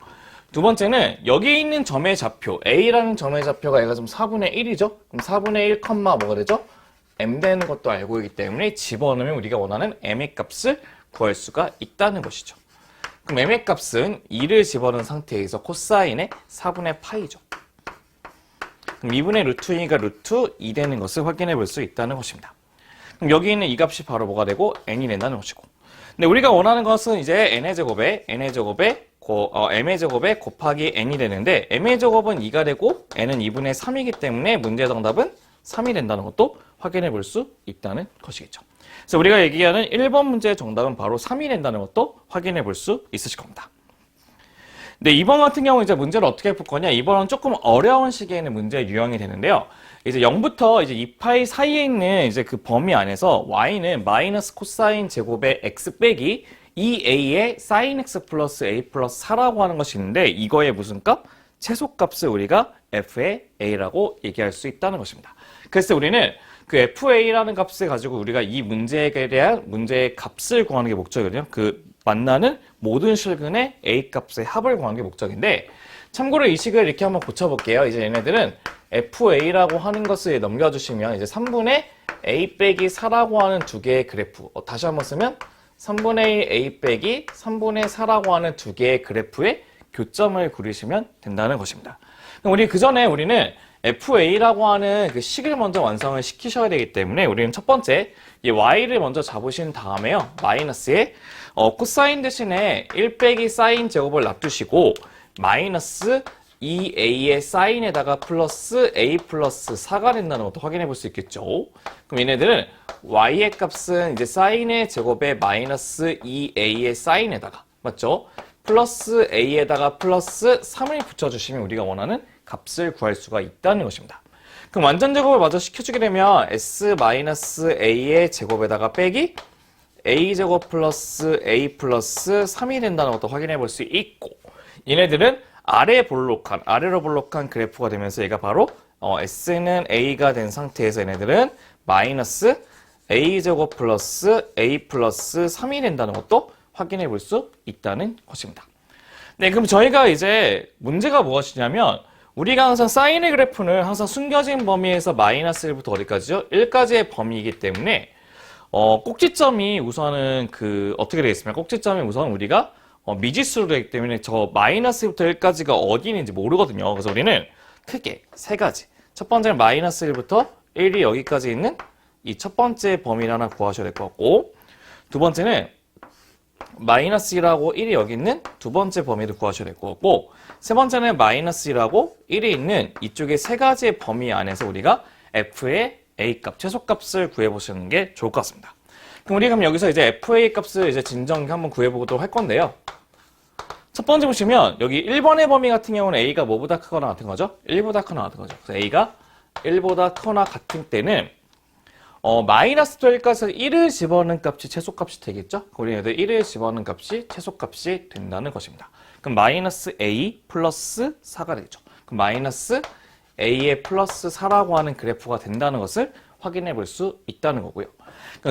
두 번째는 여기 있는 점의 좌표, A라는 점의 좌표가 얘가 좀 4분의 1이죠? 그럼 4분의 1, 뭐가 되죠? M 되는 것도 알고 있기 때문에 집어넣으면 우리가 원하는 M의 값을 구할 수가 있다는 것이죠. 그럼 M의 값은 2를 집어넣은 상태에서 코사인의 4분의 파이죠. 그럼 2분의 루트 2가 루트 2 되는 것을 확인해 볼 수 있다는 것입니다. 그럼 여기 있는 이 값이 바로 뭐가 되고 n이 된다는 것이고. 근데 우리가 원하는 것은 이제 m의 제곱에 곱하기 n이 되는데 m의 제곱은 2가 되고 n은 2분의 3이기 때문에 문제 정답은 3이 된다는 것도 확인해 볼 수 있다는 것이겠죠. 그래서 우리가 얘기하는 1번 문제의 정답은 바로 3이 된다는 것도 확인해 볼 수 있으실 겁니다. 네, 2번 같은 경우 이제 문제를 어떻게 풀 거냐? 2번은 조금 어려운 시기에는 문제 유형이 되는데요. 이제 0부터 이제 2파이 사이에 있는 이제 그 범위 안에서 y는 마이너스 코사인 제곱의 x 빼기 2a의 sin x 플러스 a 플러스 4라고 하는 것이 있는데 이거의 무슨 값? 최소값을 우리가 f의 a라고 얘기할 수 있다는 것입니다. 그래서 우리는 그 fa라는 값을 가지고 우리가 이 문제에 대한 문제의 값을 구하는 게 목적이거든요. 그 만나는 모든 실근의 a 값의 합을 구하는 게 목적인데, 참고로 이 식을 이렇게 한번 고쳐볼게요. 이제 얘네들은 fa라고 하는 것을 넘겨주시면 이제 3분의 a 빼기 4라고 하는 두 개의 그래프, 다시 한번 쓰면 3분의 1 a 빼기 3분의 4라고 하는 두 개의 그래프의 교점을 그리시면 된다는 것입니다. 그럼 우리 그 전에 우리는 fa라고 하는 그 식을 먼저 완성을 시키셔야 되기 때문에 우리는 첫 번째 이 y를 먼저 잡으신 다음에요. 마이너스에 코사인 대신에 1 빼기 사인 제곱을 놔두시고 마이너스 2a의 사인에다가 플러스 a 플러스 4가 된다는 것도 확인해 볼 수 있겠죠. 그럼 얘네들은 y의 값은 이제 사인의 제곱에 마이너스 2a의 사인에다가, 맞죠? 플러스 a에다가 플러스 3을 붙여주시면 우리가 원하는 값을 구할 수가 있다는 것입니다. 그럼 완전 제곱을 마저 시켜주게 되면 s-a의 제곱에다가 빼기 a제곱 플러스 a 플러스 3이 된다는 것도 확인해 볼 수 있고, 얘네들은 아래로 볼록한 그래프가 되면서 얘가 바로 s는 a가 된 상태에서 얘네들은 마이너스 a제곱 플러스 a 플러스 3이 된다는 것도 확인해 볼 수 있다는 것입니다. 네, 그럼 저희가 이제 문제가 무엇이냐면 우리가 항상 사인의 그래프는 항상 숨겨진 범위에서 마이너스 1부터 어디까지요? 1까지의 범위이기 때문에 꼭지점이 우선은 어떻게 되겠습니까? 꼭지점이 우선 우리가 미지수로 되기 때문에 저 마이너스 1부터 1까지가 어디 있는지 모르거든요. 그래서 우리는 크게 세 가지. 첫 번째는 마이너스 1부터 1이 여기까지 있는 이 첫 번째 범위를 하나 구하셔야 될 것 같고, 두 번째는 마이너스 1하고 1이 여기 있는 두 번째 범위를 구하셔야 될 것 같고, 세 번째는 마이너스 1하고 1이 있는 이쪽의 세 가지의 범위 안에서 우리가 f의 a값, 최소값을 구해보시는 게 좋을 것 같습니다. 그럼 여기서 이제 fa 값을 이제 진정 한번 구해보도록 할 건데요. 첫 번째 보시면 여기 1번의 범위 같은 경우는 a가 뭐보다 크거나 같은 거죠? 1보다 크거나 같은 거죠. 그래서 a가 1보다 크거나 같은 때는 마이너스 1까지 1을 집어넣는 값이 최소값이 되겠죠? 우리 얘들 1을 집어넣는 값이 최소값이 된다는 것입니다. 그럼 마이너스 a 플러스 4가 되겠죠. 그럼 마이너스 a의 플러스 4라고 하는 그래프가 된다는 것을 확인해 볼 수 있다는 거고요.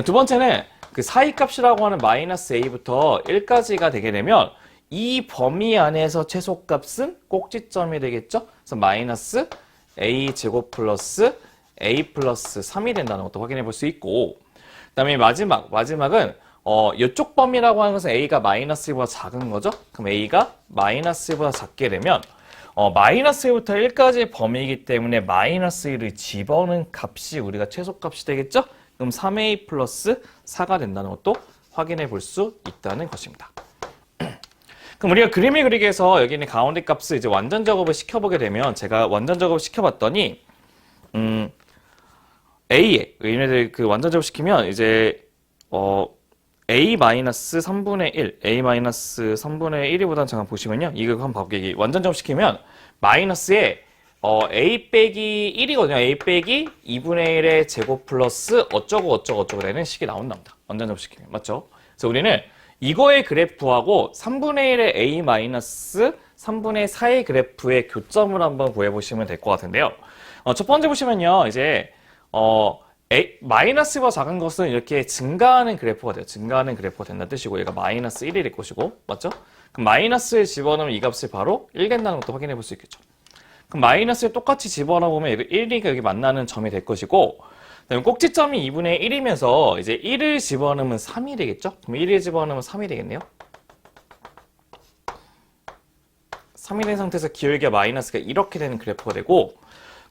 두 번째는 그 사이 값이라고 하는 마이너스 a부터 1까지가 되게 되면 이 범위 안에서 최소값은 꼭지점이 되겠죠? 그래서 마이너스 a 제곱 플러스 a 플러스 3이 된다는 것도 확인해 볼 수 있고, 그 다음에 마지막은 이쪽 범위라고 하는 것은 a가 마이너스 1보다 작은 거죠? 그럼 a가 마이너스 1보다 작게 되면 마이너스 1부터 1까지의 범위이기 때문에 마이너스 1을 집어넣은 값이 우리가 최소값이 되겠죠? 그럼 3a 플러스 4가 된다는 것도 확인해 볼 수 있다는 것입니다. 그럼 우리가 그림을 그리기 위해서 여기 있는 가운데 값을 이제 완전 작업을 시켜보게 되면, 제가 완전 작업을 시켜봤더니 a에 얘네들 그 완전 작업 시키면 이제 a-3분의 1, a-3분의 1이보다는 잠깐 보시면요. 이거 한번 봐볼게요. 완전 작업 시키면 마이너스에 a 빼기 1이거든요. a 빼기 2분의 1의 제곱 플러스 어쩌고 되는 식이 나온답니다. 완전 작업 시키면. 맞죠? 그래서 우리는 이거의 그래프하고 3분의 1의 a 마이너스 3분의 4의 그래프의 교점을 한번 구해보시면 될 것 같은데요. 첫 번째 보시면요. 이제 마이너스보다 작은 것은 이렇게 증가하는 그래프가 돼요. 증가하는 그래프가 된다는 뜻이고, 얘가 마이너스 1이 될 것이고, 맞죠? 그럼 마이너스에 집어넣으면 이 값이 바로 1 된다는 것도 확인해 볼 수 있겠죠. 그럼 마이너스에 똑같이 집어넣으면 1이 여기 만나는 점이 될 것이고, 그다음에 꼭지점이 2분의 1이면서 이제 1을 집어넣으면 3이 되겠죠? 그럼 1을 집어넣으면 3이 되겠네요. 3이 된 상태에서 기울기가 마이너스가 이렇게 되는 그래프가 되고,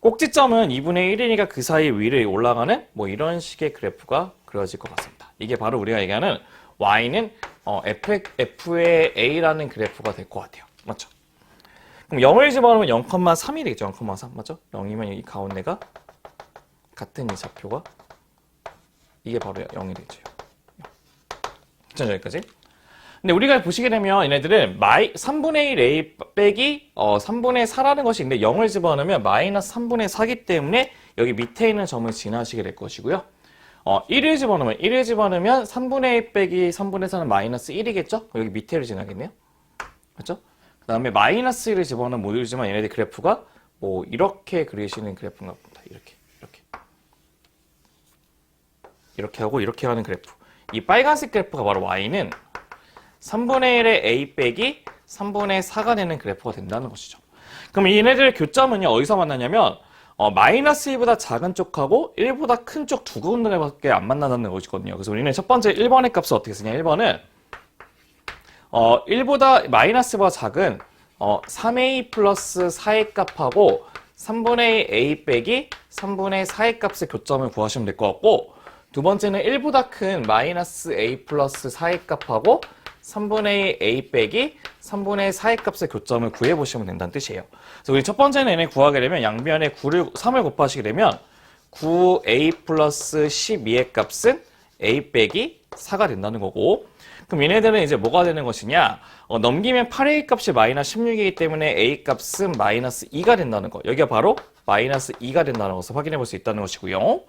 꼭지점은 2분의 1이니까 그 사이 위로 올라가는 뭐 이런 식의 그래프가 그려질 것 같습니다. 이게 바로 우리가 얘기하는 y는 f의 a라는 그래프가 될 것 같아요. 맞죠? 그럼 0을 집어넣으면 0,3이 되겠죠. 0,3 맞죠? 0이면 이 가운데가 같은 이 좌표가 이게 바로 0이 되죠. 자, 여기까지. 근데 우리가 보시게 되면 얘네들은 3분의 1 a 빼기 3분의 4라는 것이 있는데 0을 집어넣으면 마이너스 3분의 4기 때문에 여기 밑에 있는 점을 지나시게 될 것이고요. 1을 집어넣으면 3분의 1 빼기 3분의 4는 마이너스 1이겠죠? 여기 밑에를 지나겠네요. 그렇죠? 그 다음에 마이너스 1을 집어넣으면 모르지만 얘네들 그래프가 뭐 이렇게 그리시는 그래프인가 봅니다. 이렇게 하고 이렇게 하는 그래프. 이 빨간색 그래프가 바로 y는 3분의 1의 a 빼기 3분의 4가 되는 그래프가 된다는 것이죠. 그럼 얘네들의 교점은요, 어디서 만나냐면, 마이너스 1보다 작은 쪽하고 1보다 큰 쪽 두 군데밖에 안 만나는 것이거든요. 그래서 우리는 첫 번째 1번의 값을 어떻게 쓰냐? 1번은, 1보다, 마이너스보다 작은, 3a 플러스 4의 값하고 3분의 a 빼기 3분의 4의 값의 교점을 구하시면 될 것 같고, 두 번째는 1보다 큰 마이너스 a 플러스 4의 값하고 3분의 a 빼기 3분의 4의 값의 교점을 구해보시면 된다는 뜻이에요. 그래서 우리 첫 번째는 얘네 구하게 되면 양변에 3을 곱하시게 되면 9a 플러스 12의 값은 a 빼기 4가 된다는 거고, 그럼 얘네들은 이제 뭐가 되는 것이냐, 넘기면 8a 값이 마이너스 16이기 때문에 a 값은 마이너스 2가 된다는 거. 여기가 바로 마이너스 2가 된다는 것을 확인해 볼 수 있다는 것이고요.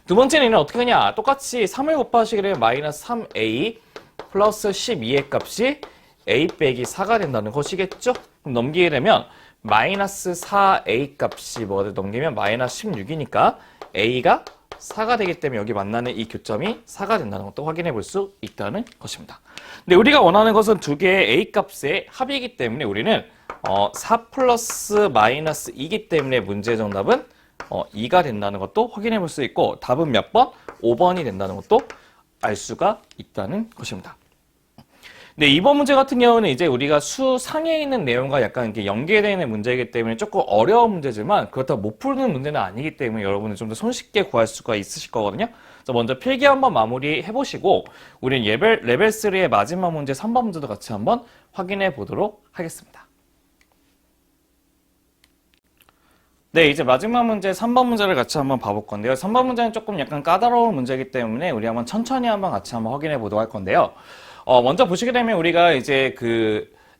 두 번째는 얘는 어떻게 하냐, 똑같이 3을 곱하시게 되면 마이너스 3a 플러스 12의 값이 a 빼기 4가 된다는 것이겠죠? 그럼 넘기게 되면 마이너스 4a 값이 뭐가 넘기면 마이너스 16이니까 a가 4가 되기 때문에 여기 만나는 이 교점이 4가 된다는 것도 확인해 볼 수 있다는 것입니다. 근데 우리가 원하는 것은 두 개의 a 값의 합이기 때문에 우리는 4 플러스 마이너스 2이기 때문에 문제 정답은 2가 된다는 것도 확인해 볼 수 있고, 답은 몇 번? 5번이 된다는 것도 알 수가 있다는 것입니다. 네, 이번 문제 같은 경우는 이제 우리가 수 상에 있는 내용과 약간 이렇게 연계되어 있는 문제이기 때문에 조금 어려운 문제지만 그렇다고 못 푸는 문제는 아니기 때문에 여러분은 좀 더 손쉽게 구할 수가 있으실 거거든요. 그래서 먼저 필기 한번 마무리 해보시고 우리는 레벨 3의 마지막 문제 3번 문제도 같이 한번 확인해 보도록 하겠습니다. 네, 이제 마지막 문제 3번 문제를 같이 한번 봐볼 건데요. 3번 문제는 조금 약간 까다로운 문제이기 때문에 우리 한번 천천히 한번 같이 한번 확인해 보도록 할 건데요. 먼저 보시게 되면 우리가 이제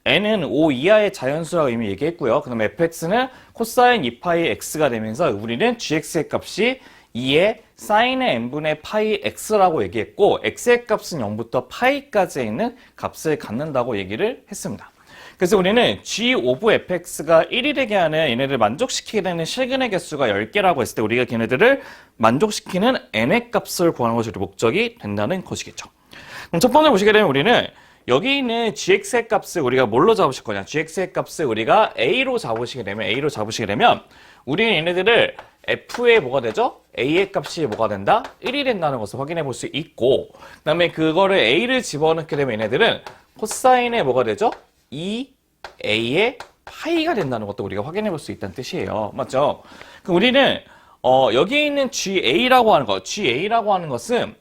n은 5 이하의 자연수라고 이미 얘기했고요. 그 다음에 fx는 코사인 2파이 x가 되면서 우리는 gx의 값이 2의 사인의 n분의 파이 x라고 얘기했고, x의 값은 0부터 파이까지 있는 값을 갖는다고 얘기를 했습니다. 그래서 우리는 g 오브 fx가 1이 되게 하는 얘네를 만족시키게 되는 실근의 개수가 10개라고 했을 때 우리가 걔네들을 만족시키는 n의 값을 구하는 것이 목적이 된다는 것이겠죠. 그럼 첫 번째 보시게 되면 우리는 여기 있는 gx의 값을 우리가 뭘로 잡으실 거냐, gx의 값을 우리가 a로 잡으시게 되면 우리는 얘네들을 f의 뭐가 되죠? a의 값이 뭐가 된다? 1이 된다는 것을 확인해 볼 수 있고, 그 다음에 그거를 a를 집어넣게 되면 얘네들은 코사인의 뭐가 되죠? 2a의 파이가 된다는 것도 우리가 확인해 볼 수 있다는 뜻이에요. 맞죠? 그럼 우리는 여기 있는 ga라고 하는 것은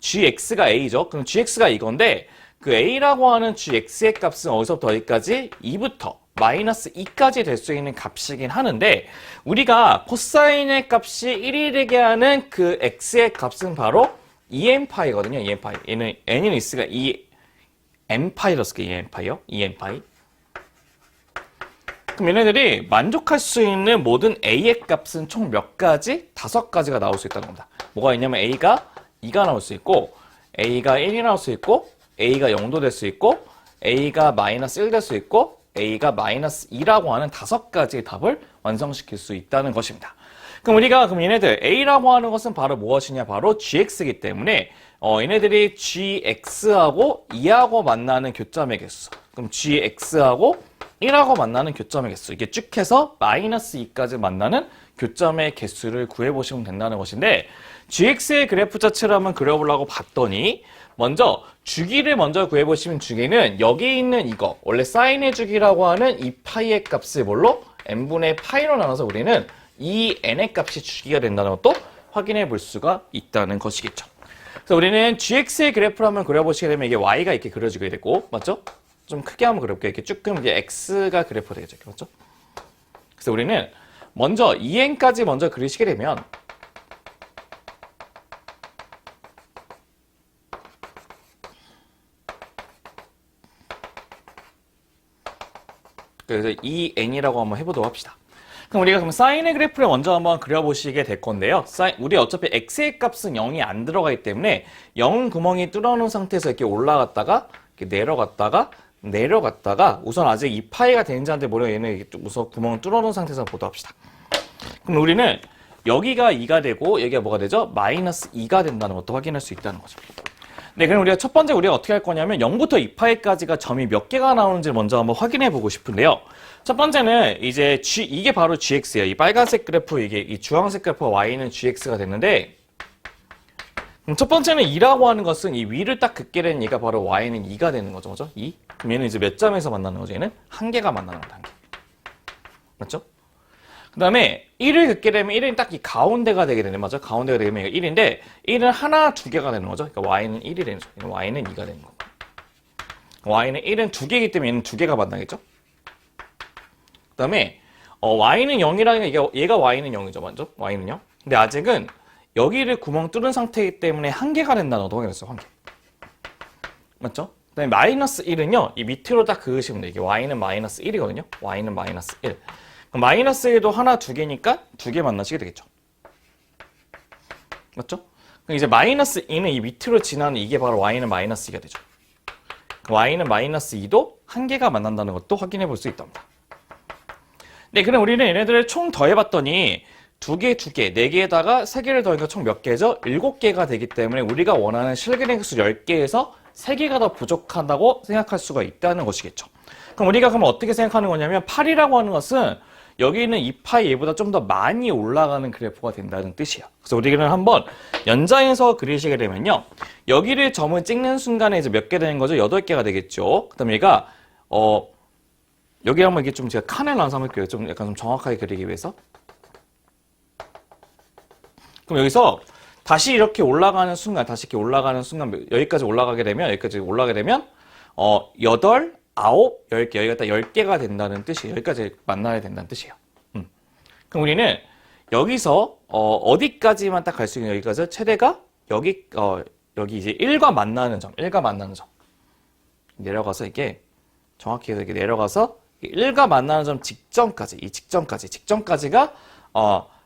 gx가 a죠. 그럼 gx가 이건데 그 a라고 하는 gx의 값은 어디서부터 어디까지? 2부터 마이너스 2까지 될 수 있는 값이긴 하는데, 우리가 코사인의 값이 1이 되게 하는 그 x의 값은 바로 2n파이거든요. 2n파이. 얘는 n은 x가 2n파이로 쓸게요. 2n파이. 그럼 얘네들이 만족할 수 있는 모든 a의 값은 총 몇 가지? 5가지가 나올 수 있다는 겁니다. 뭐가 있냐면 a가 2가 나올 수 있고, a가 1이 나올 수 있고, a가 0도 될 수 있고, a가 마이너스 1 될 수 있고, a가 마이너스 2라고 하는 5가지의 답을 완성시킬 수 있다는 것입니다. 그럼 얘네들 a라고 하는 것은 바로 무엇이냐? 바로 gx이기 때문에 얘네들이 gx하고 2하고 만나는 교점의 개수. 그럼 gx하고 1하고 만나는 교점의 개수. 이게 쭉 해서 마이너스 2까지 만나는 교점의 개수를 구해보시면 된다는 것인데, gx의 그래프 자체를 한번 그려보려고 봤더니 먼저 주기를 먼저 구해보시면 주기는 여기 있는 이거 원래 사인의 주기라고 하는 이 파이의 값을 뭘로? n분의 파이로 나눠서 우리는 2n의 값이 주기가 된다는 것도 확인해 볼 수가 있다는 것이겠죠. 그래서 우리는 gx의 그래프를 한번 그려보시게 되면 이게 y가 이렇게 그려지게 되고, 맞죠? 좀 크게 한번 그려볼게요. 이렇게 쭉 그리면 이게 x가 그래프가 되겠죠. 맞죠? 그래서 우리는 먼저 2n까지 먼저 그리시게 되면 그래서 2n이라고 한번 해보도록 합시다. 그럼 우리가 그럼 사인의 그래프를 먼저 한번 그려보시게 될 건데요. 우리 어차피 x의 값은 0이 안 들어가기 때문에 0 구멍이 뚫어놓은 상태에서 이렇게 올라갔다가 이렇게 내려갔다가 우선 아직 이 파이가 되는지 안 되는지 모르겠는데 얘는 이렇게 우선 구멍을 뚫어놓은 상태에서 보도록 합시다. 그럼 우리는 여기가 2가 되고 여기가 뭐가 되죠? 마이너스 2가 된다는 것도 확인할 수 있다는 거죠. 네, 그럼 우리가 첫 번째 우리가 어떻게 할 거냐면 0부터 2파이까지가 점이 몇 개가 나오는지 먼저 한번 확인해 보고 싶은데요. 첫 번째는 이제 이게 바로 gx예요. 이 빨간색 그래프, 이게 이 주황색 그래프 y는 gx가 됐는데, 첫 번째는 2라고 하는 것은 이 위를 딱 긋게 된 얘가 바로 y는 2가 되는 거죠. 그죠? 2. 그럼 얘는 이제 몇 점에서 만나는 거죠? 얘는 한 개가 만나는 거다. 한 개. 맞죠? 그 다음에 1을 긋게 되면 1은 딱 이 가운데가 되게 되네. 맞죠? 가운데가 되면 1인데 1은 하나, 두 개가 되는 거죠. 그러니까 y는 1이 되는 거죠. y는 2가 되는 거고. y는 1은 두 개이기 때문에 얘는 두 개가 만나겠죠? 그 다음에 y는 0이라는 게 얘가 y는 0이죠. 맞죠? y는 0. 근데 아직은 여기를 구멍 뚫은 상태이기 때문에 한 개가 된다는 것도 확인했어요. 한 개. 맞죠? 그 다음에 마이너스 1은요. 이 밑으로 딱 그으시면 돼요. 이게 y는 마이너스 1이거든요. y는 마이너스 1. 그럼 마이너스 1도 하나, 두 개니까 두 개 만나시게 되겠죠. 맞죠? 그럼 이제 마이너스 2는 이 밑으로 지나는 이게 바로 y는 마이너스 2가 되죠. y는 마이너스 2도 한 개가 만난다는 것도 확인해 볼 수 있답니다. 네, 그럼 우리는 얘네들을 총 더해봤더니 두 개, 네 개에다가 세 개를 더하니까 총 몇 개죠? 7개가 되기 때문에 우리가 원하는 실근의 수 10개에서 3개가 더 부족하다고 생각할 수가 있다는 것이겠죠. 그럼 우리가 그럼 어떻게 생각하는 거냐면 8이라고 하는 것은 여기 있는 2파이 얘보다 좀 더 많이 올라가는 그래프가 된다는 뜻이에요. 그래서 우리는 한번 연장해서 그리시게 되면요. 여기를 점을 찍는 순간에 이제 몇 개 되는 거죠? 8개가 되겠죠. 그 다음에 얘가 여기 한번 이게 좀 제가 칸을 나눠서 한번 그려요. 좀 약간 좀 정확하게 그리기 위해서. 그럼 여기서 다시 이렇게 올라가는 순간, 여기까지 올라가게 되면 8, 9, 10개, 여기가 딱 10개가 된다는 뜻이에요. 여기까지 만나야 된다는 뜻이에요. 그럼 우리는 여기서 어디까지만 딱 갈 수 있는 여기까지 최대가 여기 이제 1과 만나는 점. 내려가서 이게 정확히 이렇게 내려가서 1과 만나는 점 직전까지가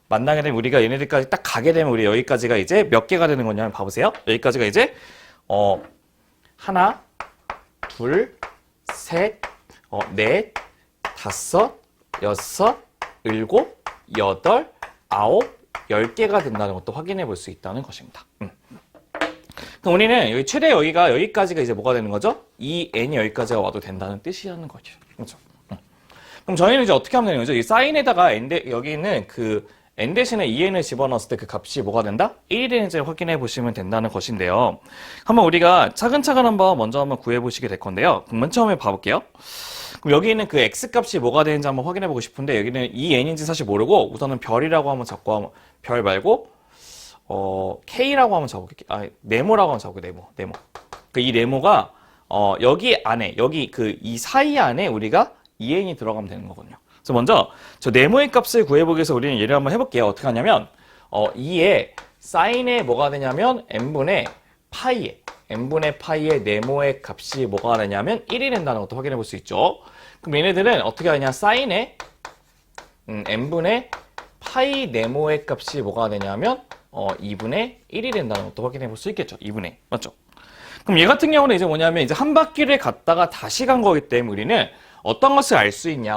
만나게 되면 우리가 얘네들까지 딱 가게 되면 우리 여기까지가 이제 몇 개가 되는 거냐면 봐보세요. 여기까지가 이제 하나, 둘, 셋, 넷, 다섯, 여섯, 일곱, 여덟, 아홉, 10개가 된다는 것도 확인해 볼 수 있다는 것입니다. 그럼 우리는 여기 최대 여기까지가 이제 뭐가 되는 거죠? 이 n이 여기까지가 와도 된다는 뜻이라는 거죠. 그렇죠? 그럼 저희는 이제 어떻게 하면 되는 거죠? 이 사인에다가 여기 있는 그 n 대신에 2n을 집어넣었을 때 그 값이 뭐가 된다? 1이 되는지 확인해 보시면 된다는 것인데요. 한번 우리가 차근차근 먼저 한번 구해 보시게 될 건데요. 그럼 맨 처음에 봐볼게요. 그럼 여기 있는 그 x 값이 뭐가 되는지 한번 확인해 보고 싶은데 여기는 2n인지 사실 모르고 우선은 별이라고 한번 잡고 별 말고 k라고 한번 잡아볼게요. 네모라고 한번 잡아볼게요. 네모. 그 이 네모가 여기 안에 이 사이 안에 우리가 2n이 들어가면 되는 거거든요. 그래서 먼저 저 네모의 값을 구해보기 위해서 우리는 예를 한번 해볼게요. 어떻게 하냐면 2의 사인에 뭐가 되냐면 n분의 파이에 네모의 값이 뭐가 되냐면 1이 된다는 것도 확인해 볼 수 있죠. 그럼 얘네들은 어떻게 하냐? 사인에 n분의 파이 네모의 값이 뭐가 되냐면 2분의 1이 된다는 것도 확인해 볼 수 있겠죠. 2분의 맞죠? 그럼 얘 같은 경우는 이제 뭐냐면 이제 한 바퀴를 갔다가 다시 간 거기 때문에 우리는 어떤 것을 알 수 있냐?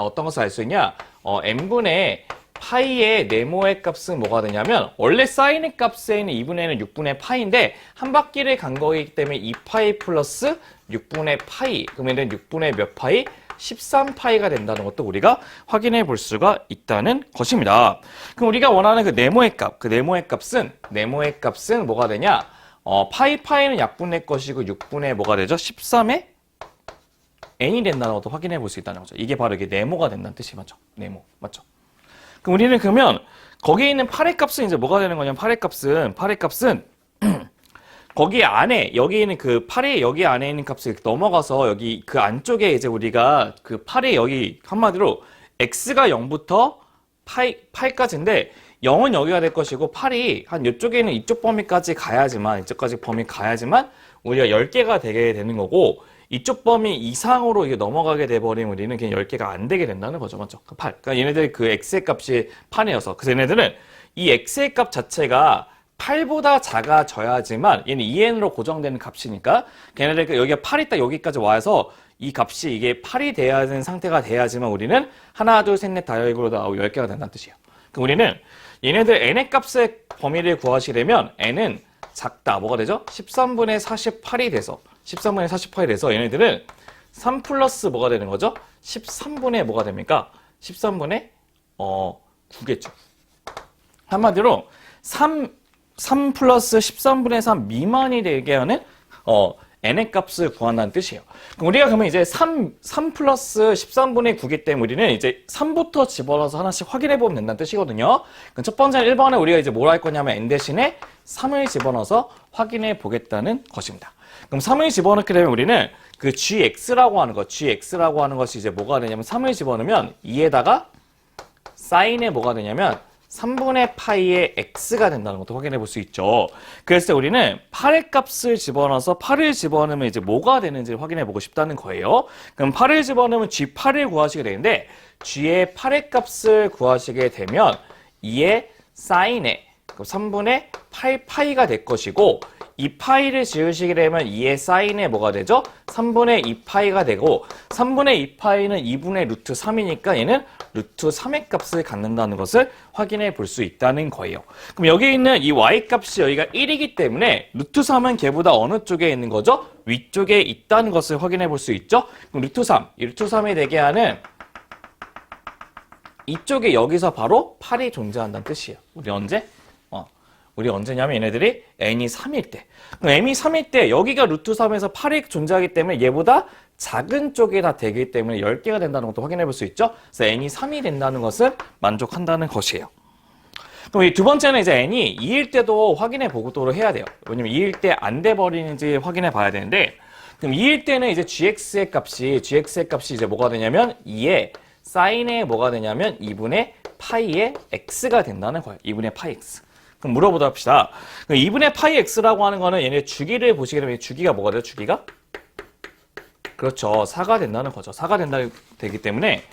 n분의 파이의 네모의 값은 뭐가 되냐면 원래 사인의 값에 있는 2분의 1은 6분의 파이인데 한 바퀴를 간 거기 때문에 2파이 플러스 6분의 파이 그러면 6분의 몇 파이? 13파이가 된다는 것도 우리가 확인해 볼 수가 있다는 것입니다. 그럼 우리가 원하는 그 네모의 값은 뭐가 되냐? 파이는 약분의 것이고 6분의 뭐가 되죠? 13의 n이 된다는 것도 확인해 볼 수 있다는 거죠. 이게 바로 이게 네모가 된다는 뜻이 맞죠? 네모. 맞죠? 그럼 우리는 그러면 거기에 있는 8의 값은 이제 뭐가 되는 거냐면 8의 값은 거기 안에 여기 있는 그 8의 여기 안에 있는 값을 넘어가서 여기 그 안쪽에 이제 우리가 그 8의 여기 한마디로 x가 0부터 8까지인데 0은 여기가 될 것이고 8이 한 이쪽에 있는 이쪽 범위까지 가야지만 이쪽까지 범위 가야지만 우리가 10개가 되게 되는 거고 이쪽 범위 이상으로 이게 넘어가게 돼버리면 우리는 그냥 10개가 안 되게 된다는 거죠. 맞죠? 8. 그러니까 얘네들 그 x의 값이 8이어서 그래서 얘네들은 이 x의 값 자체가 8보다 작아져야지만 얘는 2n으로 고정되는 값이니까 걔네들 여기가 8이 딱 여기까지 와서 이 값이 이게 8이 돼야 되는 상태가 돼야지만 우리는 하나, 둘, 셋, 넷, 다 여기로 나오고 10개가 된다는 뜻이에요. 그럼 우리는 얘네들 n의 값의 범위를 구하시려면 n은 작다. 뭐가 되죠? 13분의 48이 돼서 13분의 48이 돼서 얘네들은 3 플러스 뭐가 되는 거죠? 13분의 뭐가 됩니까? 13분의 9겠죠. 한마디로 3 플러스 13분의 3 미만이 되게 하는 n의 값을 구한다는 뜻이에요. 그럼 우리가 그러면 이제 3 플러스 13분의 9기 때문에 우리는 이제 3부터 집어넣어서 하나씩 확인해 보면 된다는 뜻이거든요. 그럼 첫 번째는 1번에 우리가 이제 뭐라 할 거냐면 n 대신에 3을 집어넣어서 확인해 보겠다는 것입니다. 그럼 3을 집어넣게 되면 우리는 그 gx라고 하는 것이 이제 뭐가 되냐면 3을 집어넣으면 2에다가 사인에 뭐가 되냐면 3분의 파이의 x가 된다는 것도 확인해 볼 수 있죠. 그래서 우리는 8의 값을 집어넣어서 8을 집어넣으면 이제 뭐가 되는지를 확인해 보고 싶다는 거예요. 그럼 8을 집어넣으면 g8을 구하시게 되는데 g의 8의 값을 구하시게 되면 2의 사인에 3분의 8파이가 될 것이고 이 파이를 지우시게 되면 2의 사인에 뭐가 되죠? 3분의 2파이가 되고 3분의 2파이는 2분의 루트 3이니까 얘는 루트 3의 값을 갖는다는 것을 확인해 볼 수 있다는 거예요. 그럼 여기 있는 이 y 값이 여기가 1이기 때문에 루트 3은 걔보다 어느 쪽에 있는 거죠? 위쪽에 있다는 것을 확인해 볼 수 있죠? 그럼 루트 3, 이 루트 3이 되게 하는 이쪽에 여기서 바로 8이 존재한다는 뜻이에요. 우리 언제냐면 얘네들이 n이 3일 때. 그럼 n이 3일 때 여기가 루트 3에서 8이 존재하기 때문에 얘보다 작은 쪽에 다 되기 때문에 10개가 된다는 것도 확인해 볼 수 있죠. 그래서 n이 3이 된다는 것을 만족한다는 것이에요. 그럼 이 두 번째는 이제 n이 2일 때도 확인해 보도록 해야 돼요. 왜냐면 2일 때 안 돼 버리는지 확인해 봐야 되는데 그럼 2일 때는 이제 gx의 값이 이제 뭐가 되냐면 2의 사인에 뭐가 되냐면 2분의 파이의 x가 된다는 거예요. 2분의 파이 x. 그럼 물어보다 합시다. 2분의 파이 x라고 하는 거는 얘네 주기를 보시게 되면 주기가 뭐가 돼요? 주기가? 그렇죠. 4가 된다는 거죠. 4가 되기 때문에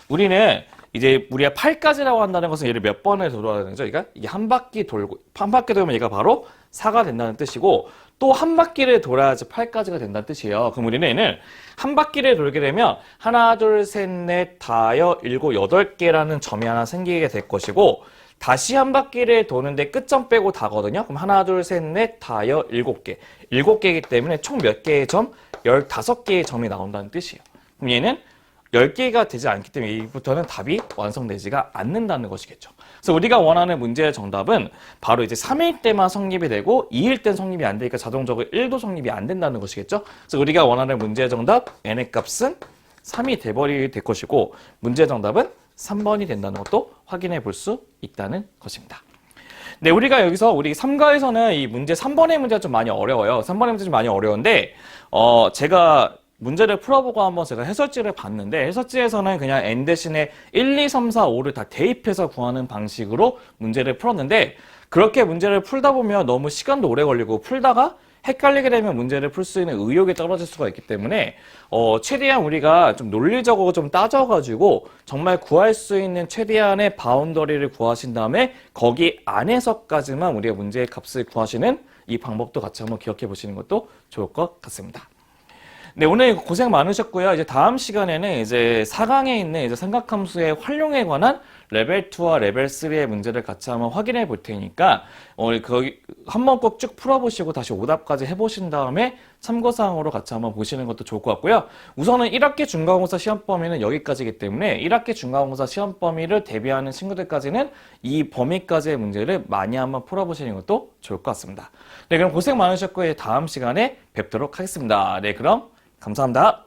우리는 이제 우리가 8까지라고 한다는 것은 얘를 몇 번을 돌아야 되죠? 그러니까 이게 한 바퀴 돌면 얘가 바로 4가 된다는 뜻이고 또 한 바퀴를 돌아야지 8까지가 된다는 뜻이에요. 그럼 우리는 얘는 한 바퀴를 돌게 되면 하나, 둘, 셋, 넷, 다여, 일곱, 8개라는 점이 하나 생기게 될 것이고 다시 한 바퀴를 도는데 끝점 빼고 다거든요. 그럼 하나, 둘, 셋, 넷, 다여, 7개. 7개이기 때문에 총 몇 개의 점? 15개의 점이 나온다는 뜻이에요. 그럼 얘는 10개가 되지 않기 때문에 이부터는 답이 완성되지가 않는다는 것이겠죠. 그래서 우리가 원하는 문제의 정답은 바로 이제 3일 때만 성립이 되고 2일 땐 성립이 안 되니까 자동적으로 1도 성립이 안 된다는 것이겠죠. 그래서 우리가 원하는 문제의 정답 n의 값은 3이 돼버리게 될 것이고 문제의 정답은 3번이 된다는 것도 확인해 볼 수 있다는 것입니다. 네, 우리가 여기서 우리 3과에서는 이 문제 3번의 문제가 좀 많이 어려워요. 3번의 문제 좀 많이 어려운데 제가 문제를 풀어보고 한번 제가 해설지를 봤는데 해설지에서는 그냥 n 대신에 1, 2, 3, 4, 5를 다 대입해서 구하는 방식으로 문제를 풀었는데 그렇게 문제를 풀다 보면 너무 시간도 오래 걸리고 풀다가 헷갈리게 되면 문제를 풀 수 있는 의욕이 떨어질 수가 있기 때문에 최대한 우리가 좀 논리적으로 좀 따져가지고 정말 구할 수 있는 최대한의 바운더리를 구하신 다음에 거기 안에서까지만 우리가 문제의 값을 구하시는 이 방법도 같이 한번 기억해 보시는 것도 좋을 것 같습니다. 네, 오늘 고생 많으셨고요. 이제 다음 시간에는 이제 4강에 있는 이제 삼각함수의 활용에 관한 레벨 2와 레벨 3의 문제를 같이 한번 확인해 볼 테니까 거기 한번 꼭 쭉 풀어보시고 다시 오답까지 해보신 다음에 참고사항으로 같이 한번 보시는 것도 좋을 것 같고요. 우선은 1학기 중간고사 시험 범위는 여기까지이기 때문에 1학기 중간고사 시험 범위를 대비하는 친구들까지는 이 범위까지의 문제를 많이 한번 풀어보시는 것도 좋을 것 같습니다. 네, 그럼 고생 많으셨고 다음 시간에 뵙도록 하겠습니다. 네, 그럼 감사합니다.